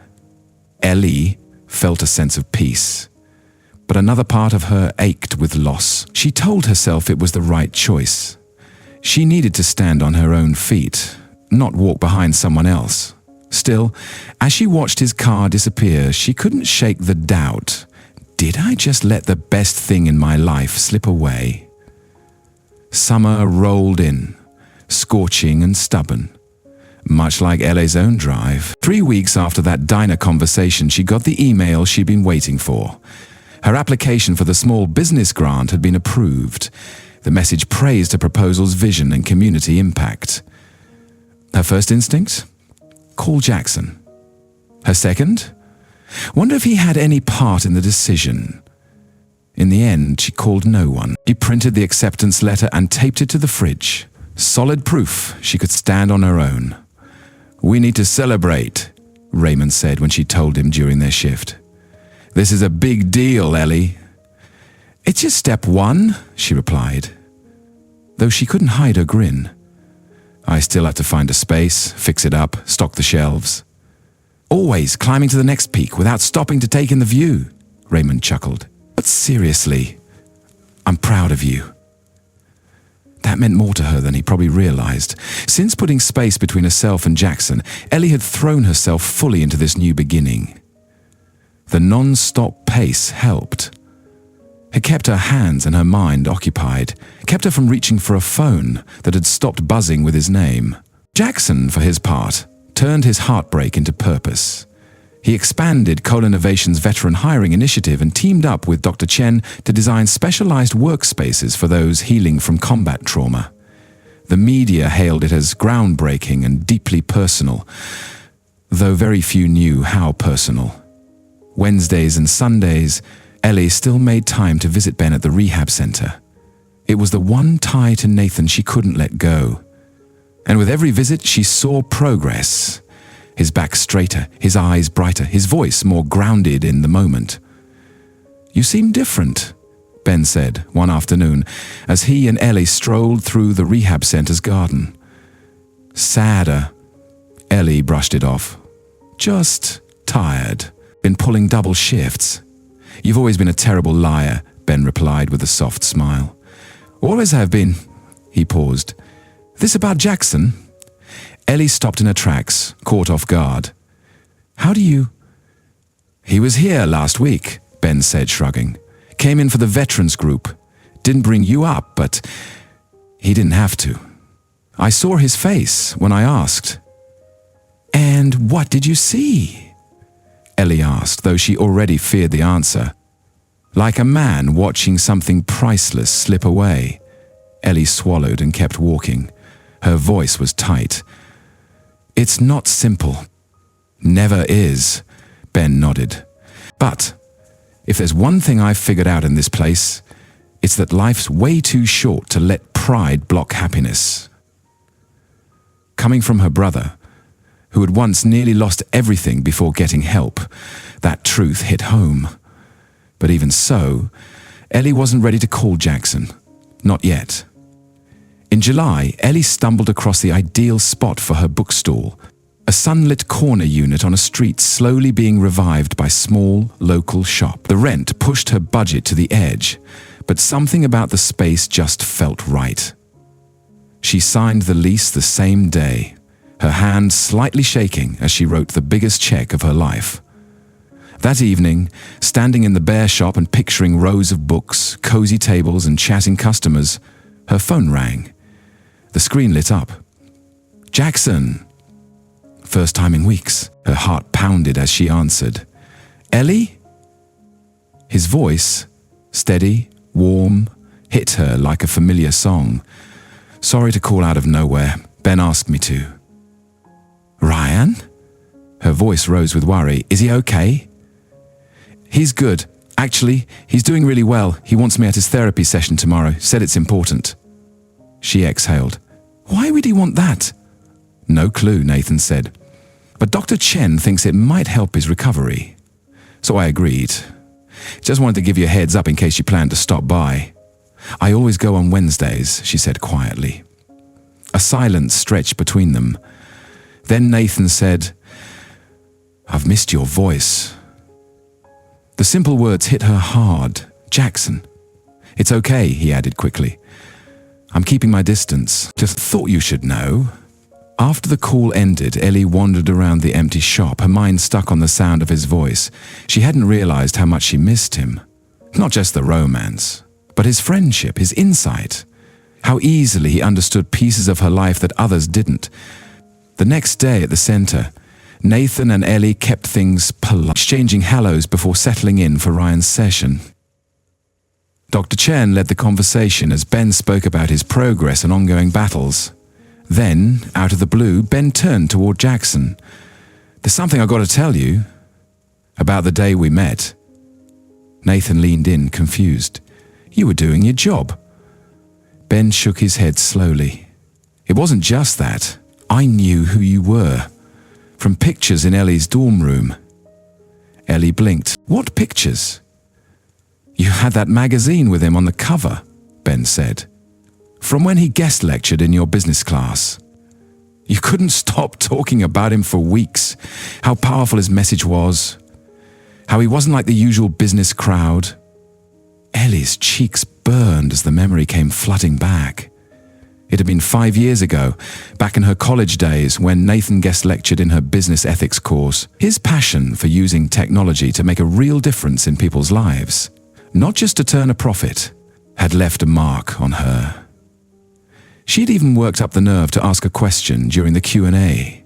Ellie, felt a sense of peace. But another part of her ached with loss. She told herself it was the right choice. She needed to stand on her own feet, not walk behind someone else. Still, as she watched his car disappear, she couldn't shake the doubt. Did I just let the best thing in my life slip away? Summer rolled in, scorching and stubborn, much like Ellie's own drive. 3 weeks after that diner conversation, she got the email she'd been waiting for. Her application for the small business grant had been approved. The message praised her proposal's vision and community impact. Her first instinct? Call Jackson. Her second? Wonder if he had any part in the decision. In the end, she called no one. She printed the acceptance letter and taped it to the fridge. Solid proof she could stand on her own. "We need to celebrate," Raymond said when she told him during their shift. "This is a big deal, Ellie." "It's just step one," she replied, though she couldn't hide her grin. "I still have to find a space, fix it up, stock the shelves. Always climbing to the next peak without stopping to take in the view," Raymond chuckled. "But seriously, I'm proud of you." That meant more to her than he probably realized. Since putting space between herself and Jackson, Ellie had thrown herself fully into this new beginning. The non-stop pace helped. It kept her hands and her mind occupied, kept her from reaching for a phone that had stopped buzzing with his name. Jackson, for his part, turned his heartbreak into purpose. He expanded Co-Innovation's veteran hiring initiative and teamed up with Dr. Chen to design specialized workspaces for those healing from combat trauma. The media hailed it as groundbreaking and deeply personal, though very few knew how personal. Wednesdays and Sundays, Ellie still made time to visit Ben at the rehab center. It was the one tie to Nathan she couldn't let go. And with every visit, she saw progress. His back straighter, his eyes brighter, his voice more grounded in the moment. "You seem different," Ben said one afternoon as he and Ellie strolled through the rehab center's garden. "Sadder." Ellie brushed it off. "Just tired. Been pulling double shifts." "You've always been a terrible liar," Ben replied with a soft smile. "Always have been." He paused. "This about Jackson?" Ellie stopped in her tracks, caught off guard. "How do you—" "He was here last week," Ben said, shrugging. "Came in for the veterans group. Didn't bring you up, but he didn't have to. I saw his face when I asked." "And what did you see?" Ellie asked, though she already feared the answer. "Like a man watching something priceless slip away." Ellie swallowed and kept walking. Her voice was tight. "It's not simple." "Never is," Ben nodded. "But if there's one thing I've figured out in this place, it's that life's way too short to let pride block happiness." Coming from her brother, who had once nearly lost everything before getting help, that truth hit home. But even so, Ellie wasn't ready to call Jackson. Not yet. In July, Ellie stumbled across the ideal spot for her bookstall, a sunlit corner unit on a street slowly being revived by small, local shop. The rent pushed her budget to the edge, but something about the space just felt right. She signed the lease the same day, her hand slightly shaking as she wrote the biggest check of her life. That evening, standing in the bare shop and picturing rows of books, cozy tables and chatting customers, her phone rang. The screen lit up. "Jackson!" First time in weeks. Her heart pounded as she answered. "Ellie?" His voice, steady, warm, hit her like a familiar song. "Sorry to call out of nowhere. Ben asked me to." "Ryan?" Her voice rose with worry. "Is he okay?" "He's good. Actually, he's doing really well. He wants me at his therapy session tomorrow. Said it's important." She exhaled. "Why would he want that?" "No clue," Nathan said. "But Dr. Chen thinks it might help his recovery." So I agreed. "Just wanted to give you a heads up in case you plan to stop by." "I always go on Wednesdays," she said quietly. A silence stretched between them. Then Nathan said, "I've missed your voice." The simple words hit her hard. "Jackson." "It's okay," he added quickly. "I'm keeping my distance. Just thought you should know." After the call ended, Ellie wandered around the empty shop, her mind stuck on the sound of his voice. She hadn't realized how much she missed him. Not just the romance, but his friendship, his insight. How easily he understood pieces of her life that others didn't. The next day at the center, Nathan and Ellie kept things polite, exchanging hellos before settling in for Ryan's session. Dr. Chen led the conversation as Ben spoke about his progress and ongoing battles. Then, out of the blue, Ben turned toward Jackson. "There's something I've got to tell you about the day we met." Nathan leaned in, confused. "You were doing your job." Ben shook his head slowly. "It wasn't just that. I knew who you were. From pictures in Ellie's dorm room." Ellie blinked. "What pictures?" "You had that magazine with him on the cover," Ben said. "From when he guest lectured in your business class. You couldn't stop talking about him for weeks. How powerful his message was. How he wasn't like the usual business crowd." Ellie's cheeks burned as the memory came flooding back. It had been 5 years ago, back in her college days when Nathan guest lectured in her business ethics course. His passion for using technology to make a real difference in people's lives, not just to turn a profit, had left a mark on her. She'd even worked up the nerve to ask a question during the Q&A.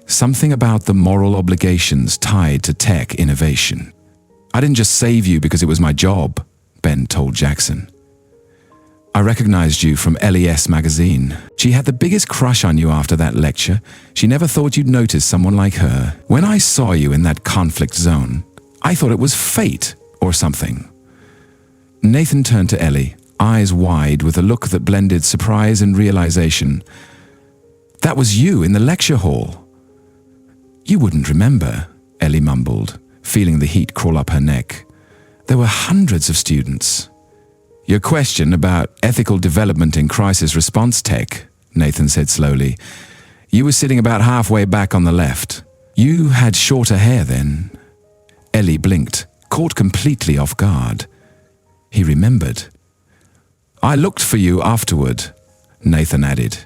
Something about the moral obligations tied to tech innovation. "I didn't just save you because it was my job," Ben told Jackson. "I recognized you from LES magazine. She had the biggest crush on you after that lecture. She never thought you'd notice someone like her. When I saw you in that conflict zone, I thought it was fate or something." Nathan turned to Ellie, eyes wide with a look that blended surprise and realization. "That was you in the lecture hall." "You wouldn't remember," Ellie mumbled, feeling the heat crawl up her neck. "There were hundreds of students." "Your question about ethical development in crisis response tech," Nathan said slowly. "You were sitting about halfway back on the left. You had shorter hair then." Ellie blinked, caught completely off guard. He remembered. "I looked for you afterward," Nathan added.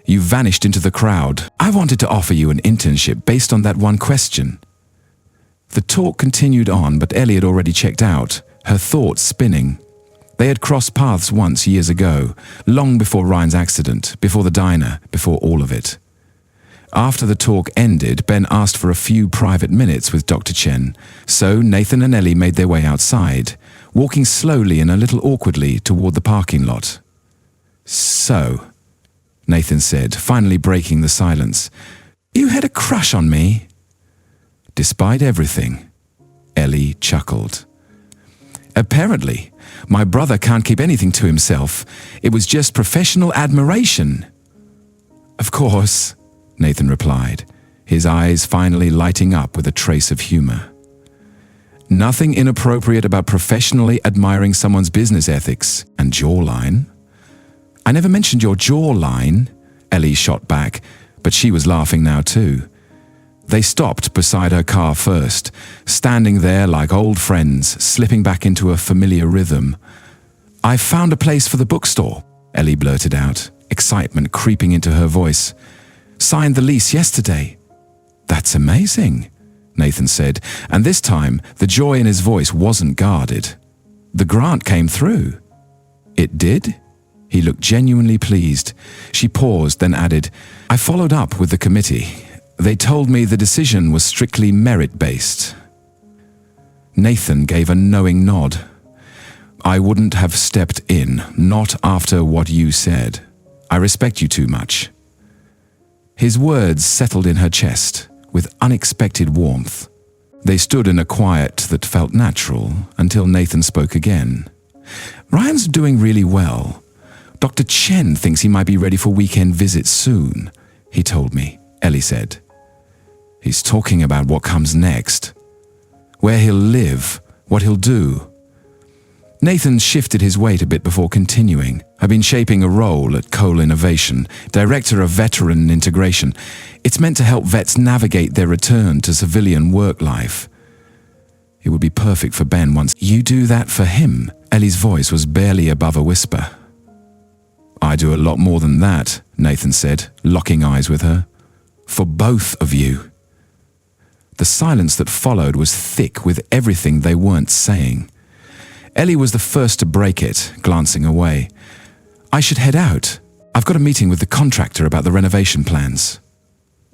"You vanished into the crowd. I wanted to offer you an internship based on that one question." The talk continued on, but Ellie had already checked out, her thoughts spinning. They had crossed paths once years ago, long before Ryan's accident, before the diner, before all of it. After the talk ended, Ben asked for a few private minutes with Dr. Chen, so Nathan and Ellie made their way outside, walking slowly and a little awkwardly toward the parking lot. "So," Nathan said, finally breaking the silence, "you had a crush on me?" "Despite everything," Ellie chuckled. "Apparently, my brother can't keep anything to himself. It was just professional admiration." "Of course," Nathan replied, his eyes finally lighting up with a trace of humor. "Nothing inappropriate about professionally admiring someone's business ethics and jawline." "I never mentioned your jawline," Ellie shot back, but she was laughing now too. They stopped beside her car first, standing there like old friends, slipping back into a familiar rhythm. "I found a place for the bookstore," Ellie blurted out, excitement creeping into her voice. "Signed the lease yesterday." "That's amazing," Nathan said, and this time the joy in his voice wasn't guarded. "The grant came through." "It did?" He looked genuinely pleased. She paused, then added, "I followed up with the committee. They told me the decision was strictly merit-based." Nathan gave a knowing nod. "I wouldn't have stepped in, not after what you said. I respect you too much." His words settled in her chest with unexpected warmth. They stood in a quiet that felt natural until Nathan spoke again. "Ryan's doing really well. Dr. Chen thinks he might be ready for weekend visits soon, he told me," Ellie said. "He's talking about what comes next. Where he'll live, what he'll do." Nathan shifted his weight a bit before continuing. "I've been shaping a role at Cole Innovation, Director of Veteran Integration. It's meant to help vets navigate their return to civilian work life. It would be perfect for Ben once you do that for him." Ellie's voice was barely above a whisper. "I do a lot more than that," Nathan said, locking eyes with her. "For both of you." The silence that followed was thick with everything they weren't saying. Ellie was the first to break it, glancing away. "I should head out. I've got a meeting with the contractor about the renovation plans."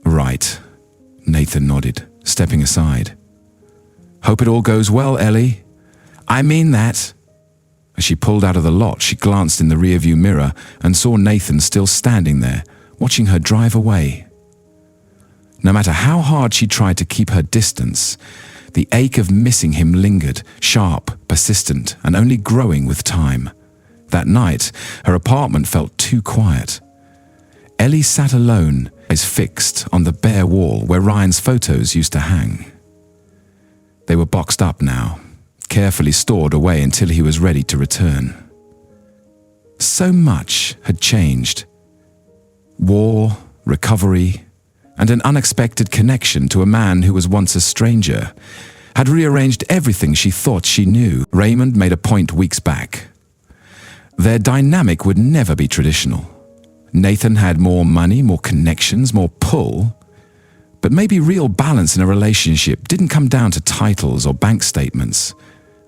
"Right," Nathan nodded, stepping aside. "Hope it all goes well, Ellie." "I mean that." As she pulled out of the lot, she glanced in the rearview mirror and saw Nathan still standing there, watching her drive away. No matter how hard she tried to keep her distance, the ache of missing him lingered, sharp, persistent, and only growing with time. That night, her apartment felt too quiet. Ellie sat alone, eyes fixed on the bare wall where Ryan's photos used to hang. They were boxed up now, carefully stored away until he was ready to return. So much had changed. War, recovery, and an unexpected connection to a man who was once a stranger had rearranged everything she thought she knew. Raymond made a point weeks back. Their dynamic would never be traditional. Nathan had more money, more connections, more pull. But maybe real balance in a relationship didn't come down to titles or bank statements.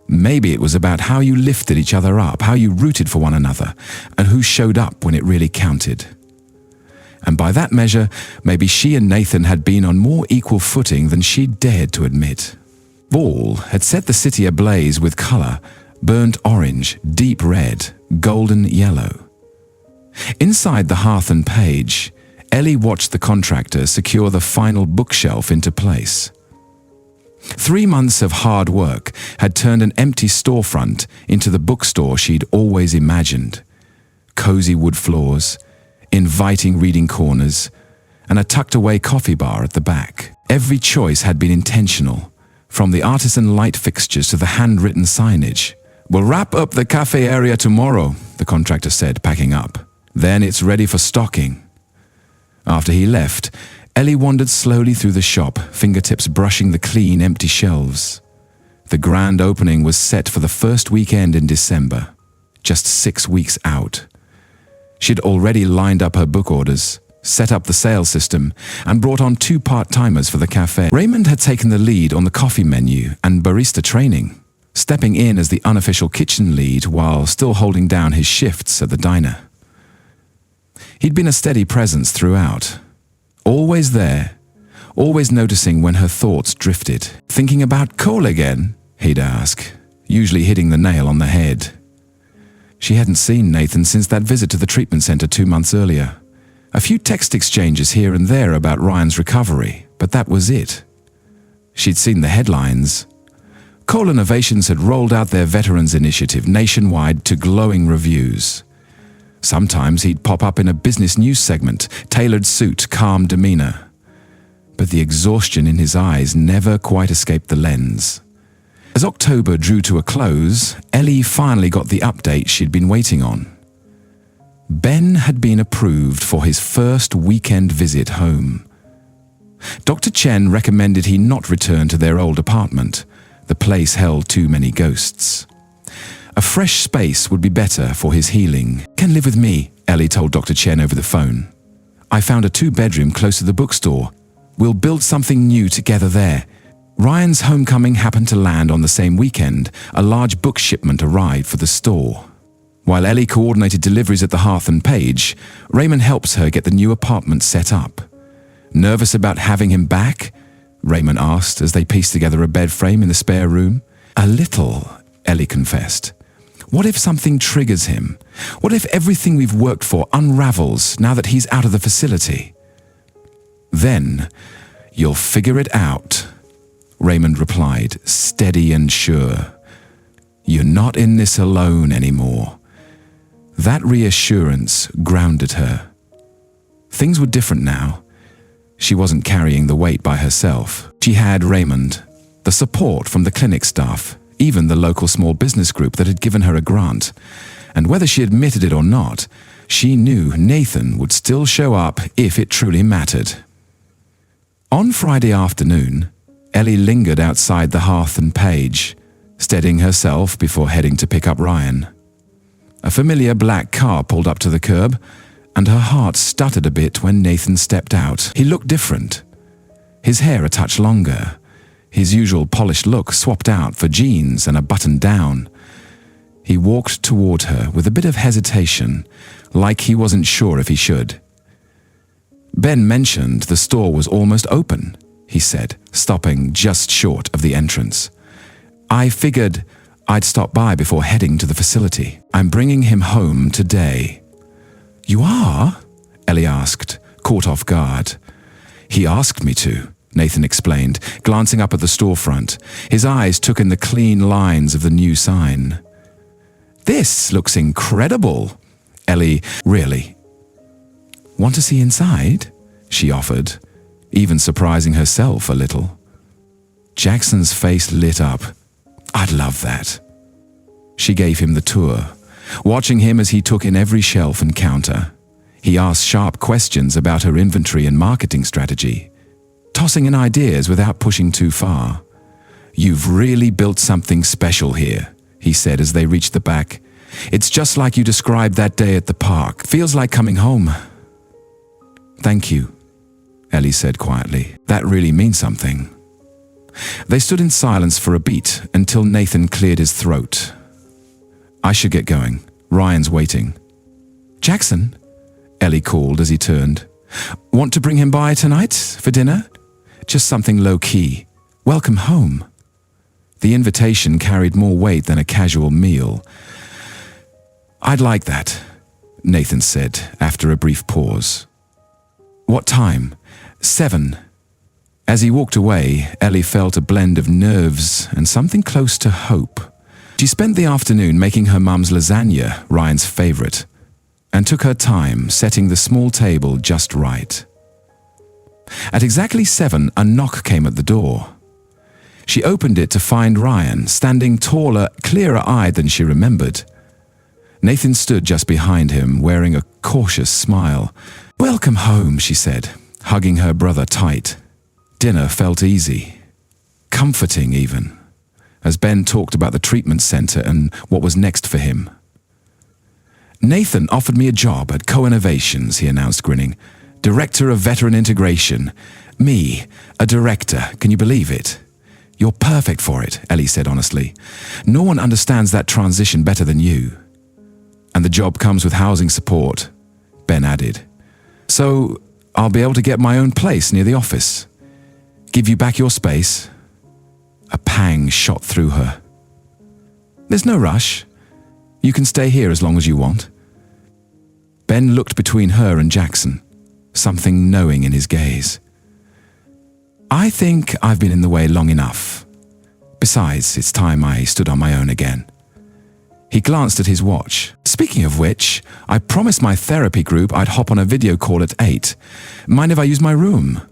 Maybe it was about how you lifted each other up, how you rooted for one another, and who showed up when it really counted. And by that measure, maybe she and Nathan had been on more equal footing than she dared to admit. Ball had set the city ablaze with color, burnt orange, deep red, golden yellow. Inside the hearth and page, Ellie watched the contractor secure the final bookshelf into place. 3 months of hard work had turned an empty storefront into the bookstore she'd always imagined. Cozy wood floors, inviting reading corners, and a tucked-away coffee bar at the back. Every choice had been intentional, from the artisan light fixtures to the handwritten signage. "We'll wrap up the cafe area tomorrow," the contractor said, packing up. "Then it's ready for stocking." After he left, Ellie wandered slowly through the shop, fingertips brushing the clean, empty shelves. The grand opening was set for the first weekend in December, just 6 weeks out. She'd already lined up her book orders, set up the sales system, and brought on 2 part-timers for the cafe. Raymond had taken the lead on the coffee menu and barista training, stepping in as the unofficial kitchen lead while still holding down his shifts at the diner. He'd been a steady presence throughout, always there, always noticing when her thoughts drifted. "Thinking about Cole again?" he'd ask, usually hitting the nail on the head. She hadn't seen Nathan since that visit to the treatment center 2 months earlier. A few text exchanges here and there about Ryan's recovery, but that was it. She'd seen the headlines. Cole Innovations had rolled out their Veterans Initiative nationwide to glowing reviews. Sometimes he'd pop up in a business news segment, tailored suit, calm demeanor. But the exhaustion in his eyes never quite escaped the lens. As October drew to a close, Ellie finally got the update she'd been waiting on. Ben had been approved for his first weekend visit home. Dr. Chen recommended he not return to their old apartment. The place held too many ghosts. A fresh space would be better for his healing. "Can live with me," Ellie told Dr. Chen over the phone. "I found a 2-bedroom close to the bookstore. We'll build something new together there." Ryan's homecoming happened to land on the same weekend. A large book shipment arrived for the store. While Ellie coordinated deliveries at the hearth and page, Raymond helps her get the new apartment set up. "Nervous about having him back?" Raymond asked as they pieced together a bed frame in the spare room. "A little," Ellie confessed. "What if something triggers him? What if everything we've worked for unravels now that he's out of the facility?" "Then you'll figure it out," Raymond replied, steady and sure. "You're not in this alone anymore." That reassurance grounded her. Things were different now. She wasn't carrying the weight by herself. She had Raymond, the support from the clinic staff, even the local small business group that had given her a grant. And whether she admitted it or not, she knew Nathan would still show up if it truly mattered. On Friday afternoon, Ellie lingered outside the hearth and page, steadying herself before heading to pick up Ryan. A familiar black car pulled up to the curb, and her heart stuttered a bit when Nathan stepped out. He looked different. His hair a touch longer, his usual polished look swapped out for jeans and a button down. He walked toward her with a bit of hesitation, like he wasn't sure if he should. "Ben mentioned the store was almost open," he said, stopping just short of the entrance. "I figured I'd stop by before heading to the facility. I'm bringing him home today." "You are?" Ellie asked, caught off guard. "He asked me to," Nathan explained, glancing up at the storefront. His eyes took in the clean lines of the new sign. "This looks incredible." Ellie, "Really?" "Want to see inside?" she offered, even surprising herself a little. Jackson's face lit up. "I'd love that." She gave him the tour, watching him as he took in every shelf and counter. He asked sharp questions about her inventory and marketing strategy, tossing in ideas without pushing too far. "You've really built something special here," he said as they reached the back. "It's just like you described that day at the park. Feels like coming home." "Thank you," Ellie said quietly. "That really means something." They stood in silence for a beat until Nathan cleared his throat. "I should get going. Ryan's waiting." "Jackson?" Ellie called as he turned. "Want to bring him by tonight for dinner? Just something low-key. Welcome home." The invitation carried more weight than a casual meal. "I'd like that," Nathan said after a brief pause. "What time?" 7. As he walked away, Ellie felt a blend of nerves and something close to hope. She spent the afternoon making her mum's lasagna, Ryan's favorite, and took her time setting the small table just right. At exactly 7, a knock came at the door. She opened it to find Ryan, standing taller, clearer-eyed than she remembered. Nathan stood just behind him, wearing a cautious smile. "Welcome home," she said, hugging her brother tight. Dinner felt easy, comforting even, as Ben talked about the treatment center and what was next for him. "Nathan offered me a job at Co-Innovations," he announced, grinning. "Director of Veteran Integration. Me, a director, can you believe it?" "You're perfect for it," Ellie said honestly. "No one understands that transition better than you." "And the job comes with housing support," Ben added. "So I'll be able to get my own place near the office. Give you back your space." A pang shot through her. "There's no rush. You can stay here as long as you want." Ben looked between her and Jackson, something knowing in his gaze. "I think I've been in the way long enough. Besides, it's time I stood on my own again." He glanced at his watch. "Speaking of which, I promised my therapy group I'd hop on a video call at 8. Mind if I use my room?"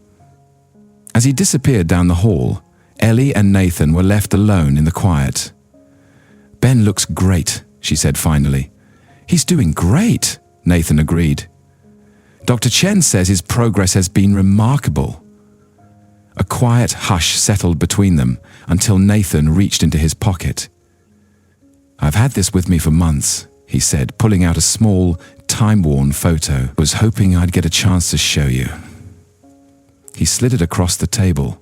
As he disappeared down the hall, Ellie and Nathan were left alone in the quiet. "Ben looks great," she said finally. "He's doing great," Nathan agreed. "Dr. Chen says his progress has been remarkable." A quiet hush settled between them until Nathan reached into his pocket. "I've had this with me for months," he said, pulling out a small, time-worn photo. "Was hoping I'd get a chance to show you." He slid it across the table.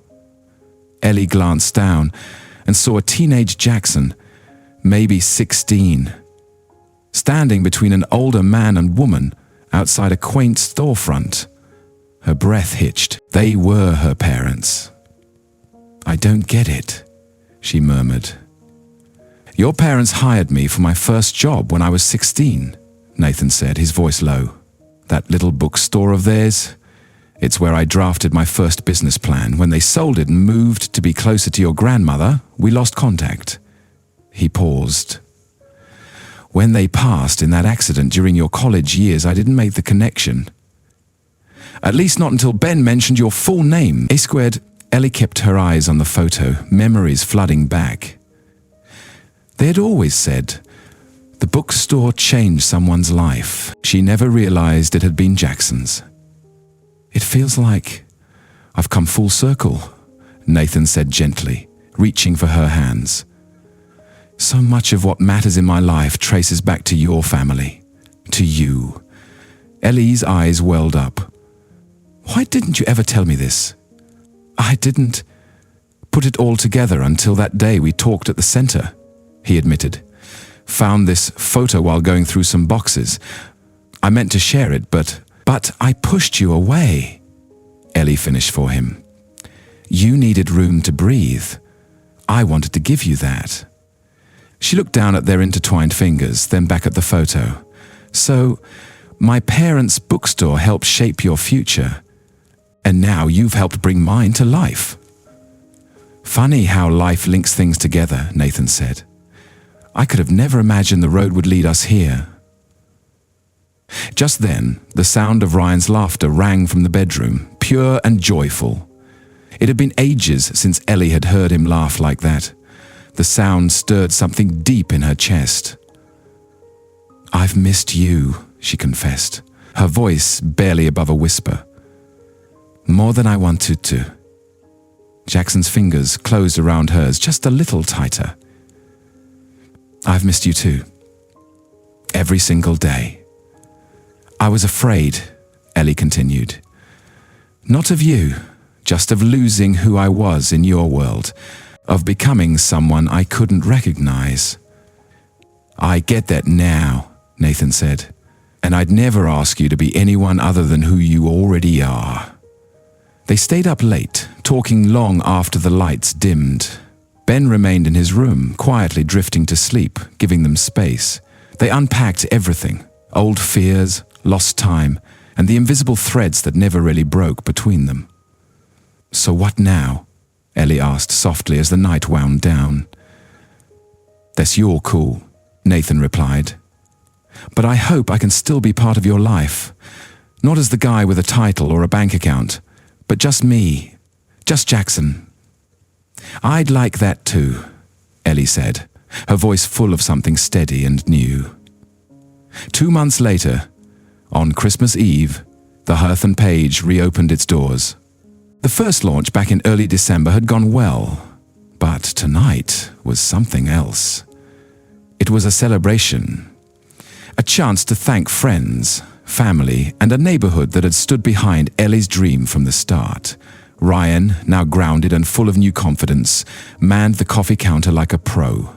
Ellie glanced down and saw a teenage Jackson, maybe 16, standing between an older man and woman outside a quaint storefront. Her breath hitched. They were her parents. "I don't get it," she murmured. "Your parents hired me for my first job when I was 16, Nathan said, his voice low. "That little bookstore of theirs? It's where I drafted my first business plan. When they sold it and moved to be closer to your grandmother, we lost contact." He paused. "When they passed in that accident during your college years, I didn't make the connection. At least not until Ben mentioned your full name." A-squared, Ellie kept her eyes on the photo, memories flooding back. They had always said, the bookstore changed someone's life. She never realized it had been Jackson's. "It feels like I've come full circle," Nathan said gently, reaching for her hands. "So much of what matters in my life traces back to your family, to you." Ellie's eyes welled up. "Why didn't you ever tell me this?" "I didn't put it all together until that day we talked at the center," he admitted. "Found this photo while going through some boxes. I meant to share it, but I pushed you away," Ellie finished for him. "You needed room to breathe. I wanted to give you that." She looked down at their intertwined fingers, then back at the photo. "So, my parents' bookstore helped shape your future, and now you've helped bring mine to life." "Funny how life links things together," Nathan said. "I could have never imagined the road would lead us here." Just then, the sound of Ryan's laughter rang from the bedroom, pure and joyful. It had been ages since Ellie had heard him laugh like that. The sound stirred something deep in her chest. "I've missed you," she confessed, her voice barely above a whisper. "More than I wanted to." Jackson's fingers closed around hers just a little tighter. "I've missed you too. Every single day." "I was afraid," Ellie continued. Not of you, just of losing who I was in your world, of becoming someone I couldn't recognize. I get that now, Nathan said, and I'd never ask you to be anyone other than who you already are. They stayed up late, talking long after the lights dimmed. Ben remained in his room, quietly drifting to sleep, giving them space. They unpacked everything, old fears, lost time, and the invisible threads that never really broke between them. So what now? Ellie asked softly as the night wound down. That's your call, Nathan replied. But I hope I can still be part of your life. Not as the guy with a title or a bank account, but just me, just Jackson. I'd like that too, Ellie said, her voice full of something steady and new. 2 months later, on Christmas Eve, the Hearth and Page reopened its doors. The first launch back in early December had gone well, but tonight was something else. It was a celebration, a chance to thank friends, family, and a neighborhood that had stood behind Ellie's dream from the start. Ryan, now grounded and full of new confidence, manned the coffee counter like a pro.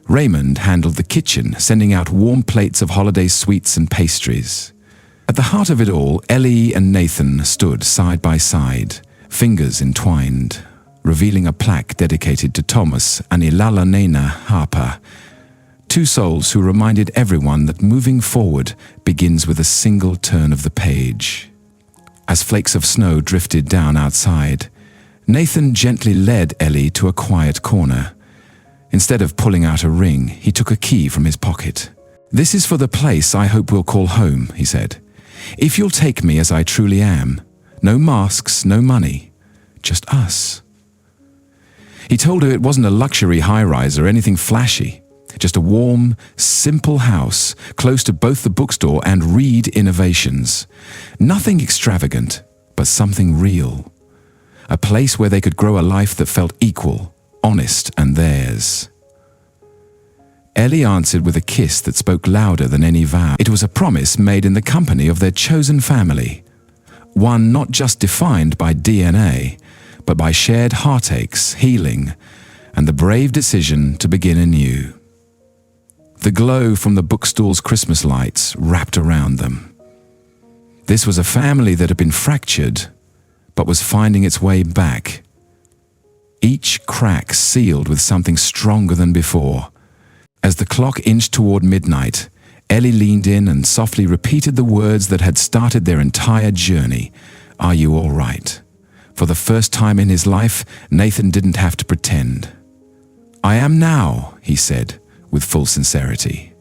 Raymond handled the kitchen, sending out warm plates of holiday sweets and pastries. At the heart of it all, Ellie and Nathan stood side by side, fingers entwined, revealing a plaque dedicated to Thomas and Ilala Nena Harper, two souls who reminded everyone that moving forward begins with a single turn of the page. As flakes of snow drifted down outside, Nathan gently led Ellie to a quiet corner. Instead of pulling out a ring, he took a key from his pocket. "This is for the place I hope we'll call home," he said. "If you'll take me as I truly am, no masks, no money, just us." He told her it wasn't a luxury high-rise or anything flashy, just a warm, simple house close to both the bookstore and Reed Innovations. Nothing extravagant, but something real. A place where they could grow a life that felt equal, honest, and theirs. Ellie answered with a kiss that spoke louder than any vow. It was a promise made in the company of their chosen family, one not just defined by DNA, but by shared heartaches, healing, and the brave decision to begin anew. The glow from the bookstall's Christmas lights wrapped around them. This was a family that had been fractured, but was finding its way back. Each crack sealed with something stronger than before. As the clock inched toward midnight, Ellie leaned in and softly repeated the words that had started their entire journey. "Are you all right?" For the first time in his life, Nathan didn't have to pretend. "I am now," he said, with full sincerity.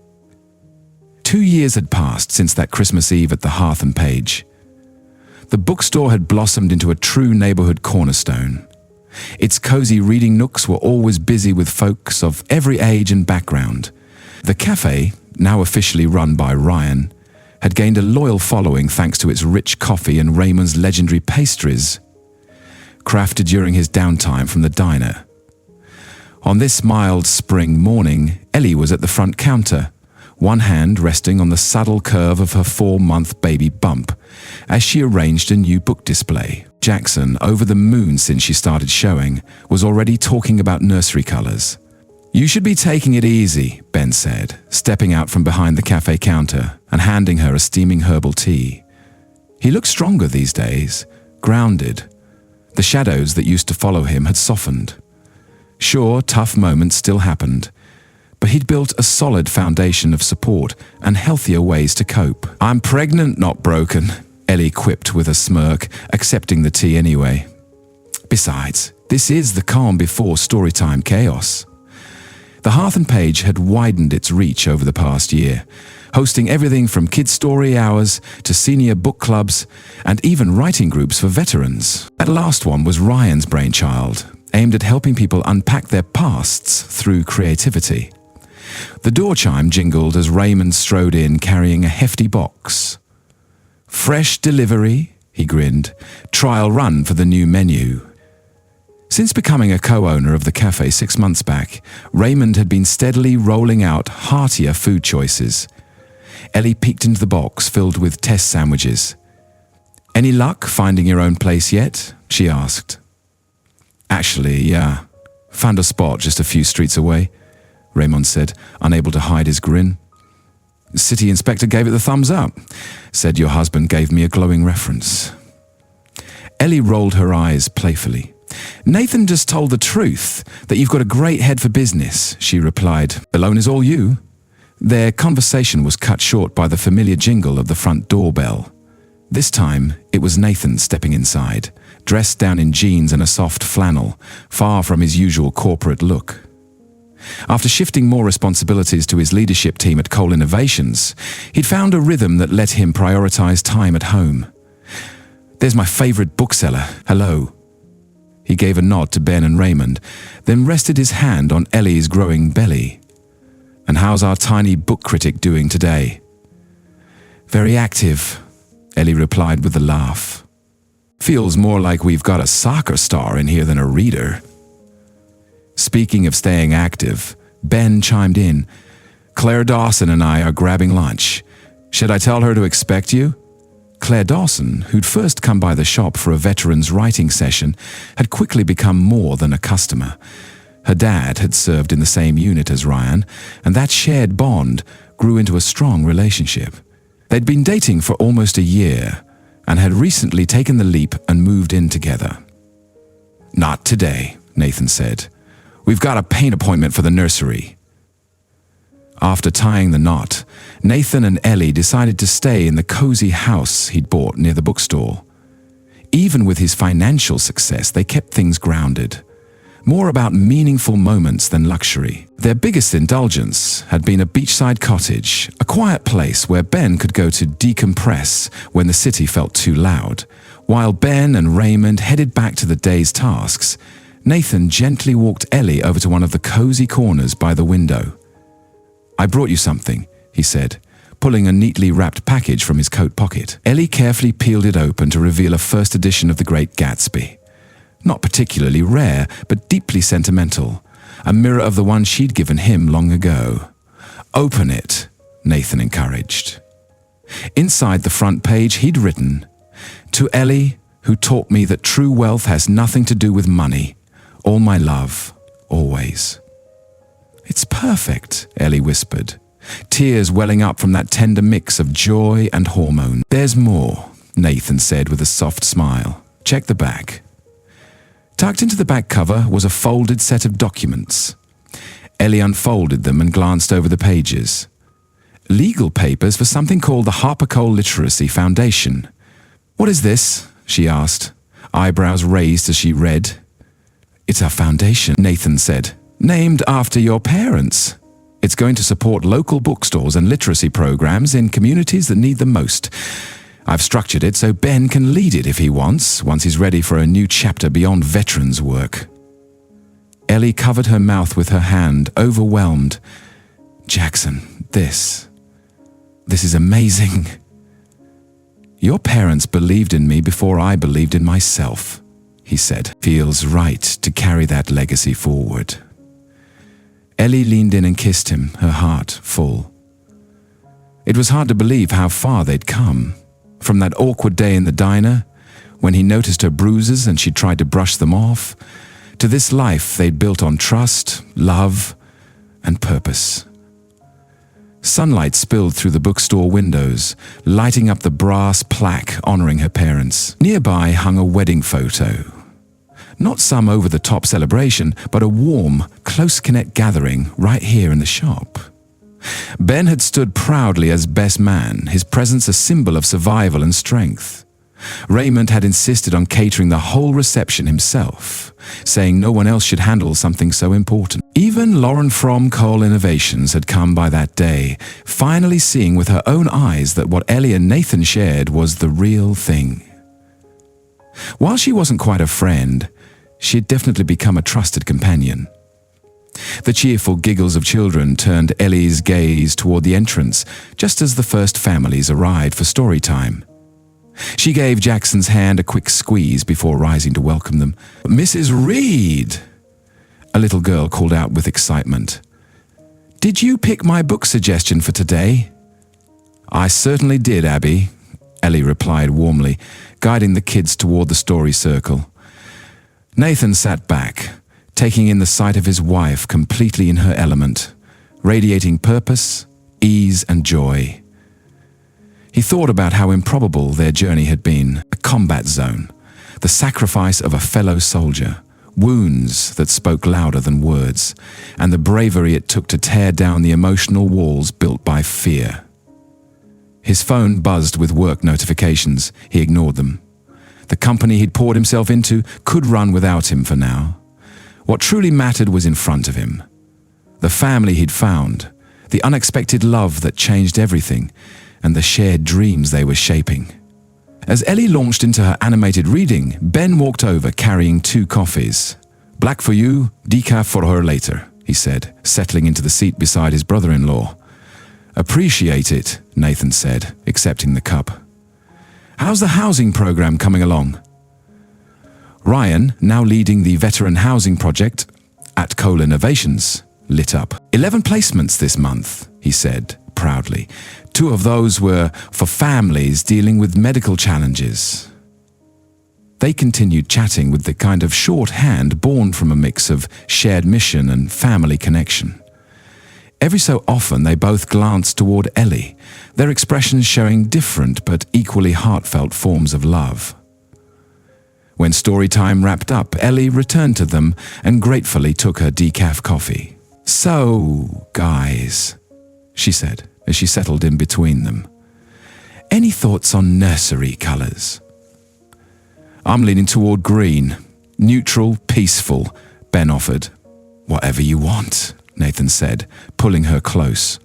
2 years had passed since that Christmas Eve at the Hearth and Page. The bookstore had blossomed into a true neighborhood cornerstone. Its cozy reading nooks were always busy with folks of every age and background. The cafe, now officially run by Ryan, had gained a loyal following thanks to its rich coffee and Raymond's legendary pastries, crafted during his downtime from the diner. On this mild spring morning, Ellie was at the front counter, one hand resting on the subtle curve of her 4-month baby bump, as she arranged a new book display. Jackson, over the moon since she started showing, was already talking about nursery colors. "You should be taking it easy," Ben said, stepping out from behind the cafe counter and handing her a steaming herbal tea. He looked stronger these days, grounded. The shadows that used to follow him had softened. Sure, tough moments still happened, but he'd built a solid foundation of support and healthier ways to cope. "I'm pregnant, not broken," Ellie quipped with a smirk, accepting the tea anyway. Besides, this is the calm before storytime chaos. The Hearth and Page had widened its reach over the past year, hosting everything from kids' story hours to senior book clubs and even writing groups for veterans. That last one was Ryan's brainchild, aimed at helping people unpack their pasts through creativity. The door chime jingled as Raymond strode in carrying a hefty box. "Fresh delivery," he grinned, "trial run for the new menu." Since becoming a co-owner of the cafe 6 months back, Raymond had been steadily rolling out heartier food choices. Ellie peeked into the box filled with test sandwiches. Any luck finding your own place yet? She asked. Actually, yeah. Found a spot just a few streets away, Raymond said, unable to hide his grin. City inspector gave it the thumbs up. Said your husband gave me a glowing reference. Ellie rolled her eyes playfully. Nathan just told the truth, that you've got a great head for business, she replied. The loan is all you. Their conversation was cut short by the familiar jingle of the front doorbell. This time, it was Nathan stepping inside, dressed down in jeans and a soft flannel, far from his usual corporate look. After shifting more responsibilities to his leadership team at Cole Innovations, he'd found a rhythm that let him prioritize time at home. There's my favorite bookseller. Hello. He gave a nod to Ben and Raymond, then rested his hand on Ellie's growing belly. And how's our tiny book critic doing today? Very active, Ellie replied with a laugh. Feels more like we've got a soccer star in here than a reader. Speaking of staying active, Ben chimed in. Claire Dawson and I are grabbing lunch. Should I tell her to expect you? Claire Dawson, who'd first come by the shop for a veteran's writing session, had quickly become more than a customer. Her dad had served in the same unit as Ryan, and that shared bond grew into a strong relationship. They'd been dating for almost a year, and had recently taken the leap and moved in together. Not today, Nathan said. We've got a paint appointment for the nursery. After tying the knot, Nathan and Ellie decided to stay in the cozy house he'd bought near the bookstore. Even with his financial success, they kept things grounded. More about meaningful moments than luxury. Their biggest indulgence had been a beachside cottage, a quiet place where Ben could go to decompress when the city felt too loud. While Ben and Raymond headed back to the day's tasks, Nathan gently walked Ellie over to one of the cozy corners by the window. I brought you something, he said, pulling a neatly wrapped package from his coat pocket. Ellie carefully peeled it open to reveal a first edition of The Great Gatsby. Not particularly rare, but deeply sentimental, a mirror of the one she'd given him long ago. Open it, Nathan encouraged. Inside the front page he'd written, To Ellie, who taught me that true wealth has nothing to do with money, all my love, always. It's perfect, Ellie whispered, tears welling up from that tender mix of joy and hormone. There's more, Nathan said with a soft smile. Check the back. Tucked into the back cover was a folded set of documents. Ellie unfolded them and glanced over the pages. Legal papers for something called the HarperCole Literacy Foundation. What is this? She asked, eyebrows raised as she read. It's a foundation, Nathan said. Named after your parents. It's going to support local bookstores and literacy programs in communities that need them most. I've structured it so Ben can lead it if he wants, once he's ready for a new chapter beyond veterans work. Ellie covered her mouth with her hand, overwhelmed. Jackson, this is amazing. Your parents believed in me before I believed in myself, he said. Feels right to carry that legacy forward. Ellie leaned in and kissed him, her heart full. It was hard to believe how far they'd come. From that awkward day in the diner, when he noticed her bruises and she tried to brush them off, to this life they'd built on trust, love, and purpose. Sunlight spilled through the bookstore windows, lighting up the brass plaque honoring her parents. Nearby hung a wedding photo. Not some over-the-top celebration, but a warm, close-knit gathering right here in the shop. Ben had stood proudly as best man, his presence a symbol of survival and strength. Raymond had insisted on catering the whole reception himself, saying no one else should handle something so important. Even Lauren from Cole Innovations had come by that day, finally seeing with her own eyes that what Ellie and Nathan shared was the real thing. While she wasn't quite a friend, she had definitely become a trusted companion. The cheerful giggles of children turned Ellie's gaze toward the entrance, just as the first families arrived for story time. She gave Jackson's hand a quick squeeze before rising to welcome them. Mrs. Reed! A little girl called out with excitement. Did you pick my book suggestion for today? I certainly did, Abby, Ellie replied warmly, guiding the kids toward the story circle. Nathan sat back, taking in the sight of his wife completely in her element, radiating purpose, ease, and joy. He thought about how improbable their journey had been, a combat zone, the sacrifice of a fellow soldier, wounds that spoke louder than words, and the bravery it took to tear down the emotional walls built by fear. His phone buzzed with work notifications. He ignored them. The company he'd poured himself into could run without him for now. What truly mattered was in front of him. The family he'd found, the unexpected love that changed everything, and the shared dreams they were shaping. As Ellie launched into her animated reading, Ben walked over carrying 2 coffees. "Black for you, decaf for her later," he said, settling into the seat beside his brother-in-law. "Appreciate it," Nathan said, accepting the cup. "How's the housing program coming along?" Ryan, now leading the veteran housing project at Cole Innovations, lit up. 11 placements this month, he said proudly. 2 of those were for families dealing with medical challenges. They continued chatting with the kind of shorthand born from a mix of shared mission and family connection. Every so often they both glanced toward Ellie, their expressions showing different but equally heartfelt forms of love. When story time wrapped up, Ellie returned to them and gratefully took her decaf coffee. "So, guys," she said as she settled in between them, "any thoughts on nursery colors?" "I'm leaning toward green. Neutral, peaceful," Ben offered. "Whatever you want," Nathan said, pulling her close.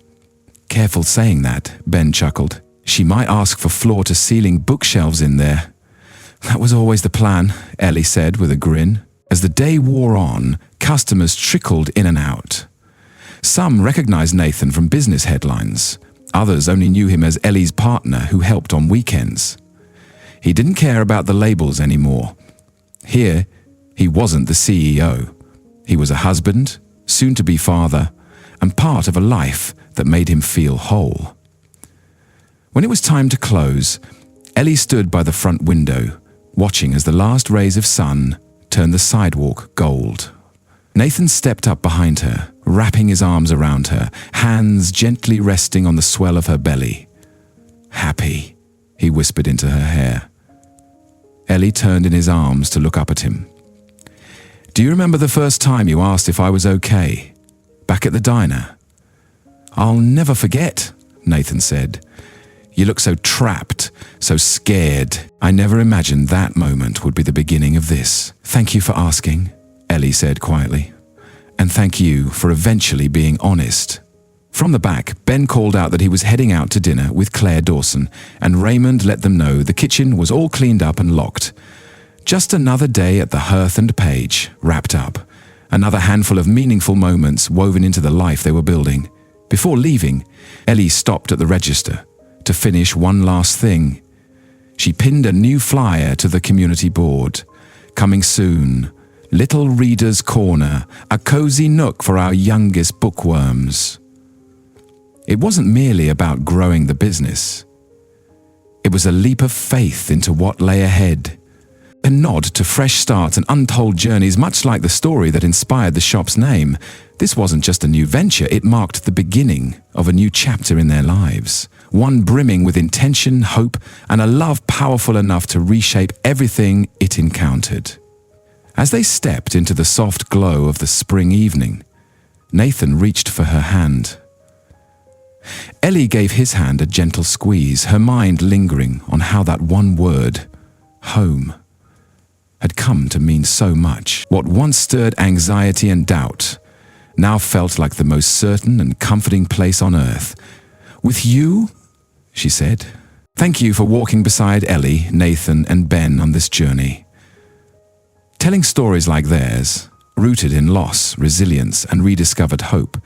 "Careful saying that," Ben chuckled. "She might ask for floor-to-ceiling bookshelves in there." "That was always the plan," Ellie said with a grin. As the day wore on, customers trickled in and out. Some recognized Nathan from business headlines. Others only knew him as Ellie's partner who helped on weekends. He didn't care about the labels anymore. Here, he wasn't the CEO. He was a husband, soon-to-be father, and part of a life that made him feel whole. When it was time to close, Ellie stood by the front window, watching as the last rays of sun turned the sidewalk gold. Nathan stepped up behind her, wrapping his arms around her, hands gently resting on the swell of her belly. "Happy," he whispered into her hair. Ellie turned in his arms to look up at him. "Do you remember the first time you asked if I was okay? Back at the diner?" "I'll never forget," Nathan said. "You look so trapped, so scared. I never imagined that moment would be the beginning of this." "Thank you for asking," Ellie said quietly. "And thank you for eventually being honest." From the back, Ben called out that he was heading out to dinner with Claire Dawson, and Raymond let them know the kitchen was all cleaned up and locked. Just another day at the hearth and page, wrapped up. Another handful of meaningful moments woven into the life they were building. Before leaving, Ellie stopped at the register to finish one last thing. She pinned a new flyer to the community board. "Coming soon. Little Reader's Corner, a cozy nook for our youngest bookworms." It wasn't merely about growing the business. It was a leap of faith into what lay ahead. A nod to fresh starts and untold journeys, much like the story that inspired the shop's name. This wasn't just a new venture, it marked the beginning of a new chapter in their lives. One brimming with intention, hope, and a love powerful enough to reshape everything it encountered. As they stepped into the soft glow of the spring evening, Nathan reached for her hand. Ellie gave his hand a gentle squeeze, her mind lingering on how that one word, home, had come to mean so much. What once stirred anxiety and doubt now felt like the most certain and comforting place on earth. "With you?" she said. "Thank you for walking beside Ellie, Nathan, and Ben on this journey." Telling stories like theirs, rooted in loss, resilience, and rediscovered hope,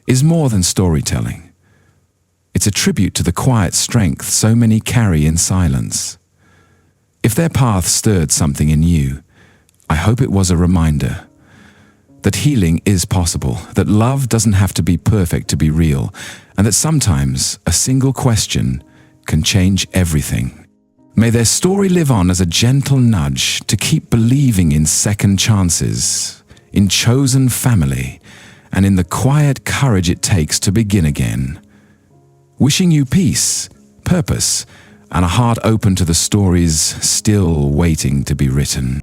is more than storytelling. It's a tribute to the quiet strength so many carry in silence. If their path stirred something in you, I hope it was a reminder that healing is possible, that love doesn't have to be perfect to be real, and that sometimes a single question can change everything. May their story live on as a gentle nudge to keep believing in second chances, in chosen family, and in the quiet courage it takes to begin again. Wishing you peace, purpose, and a heart open to the stories still waiting to be written.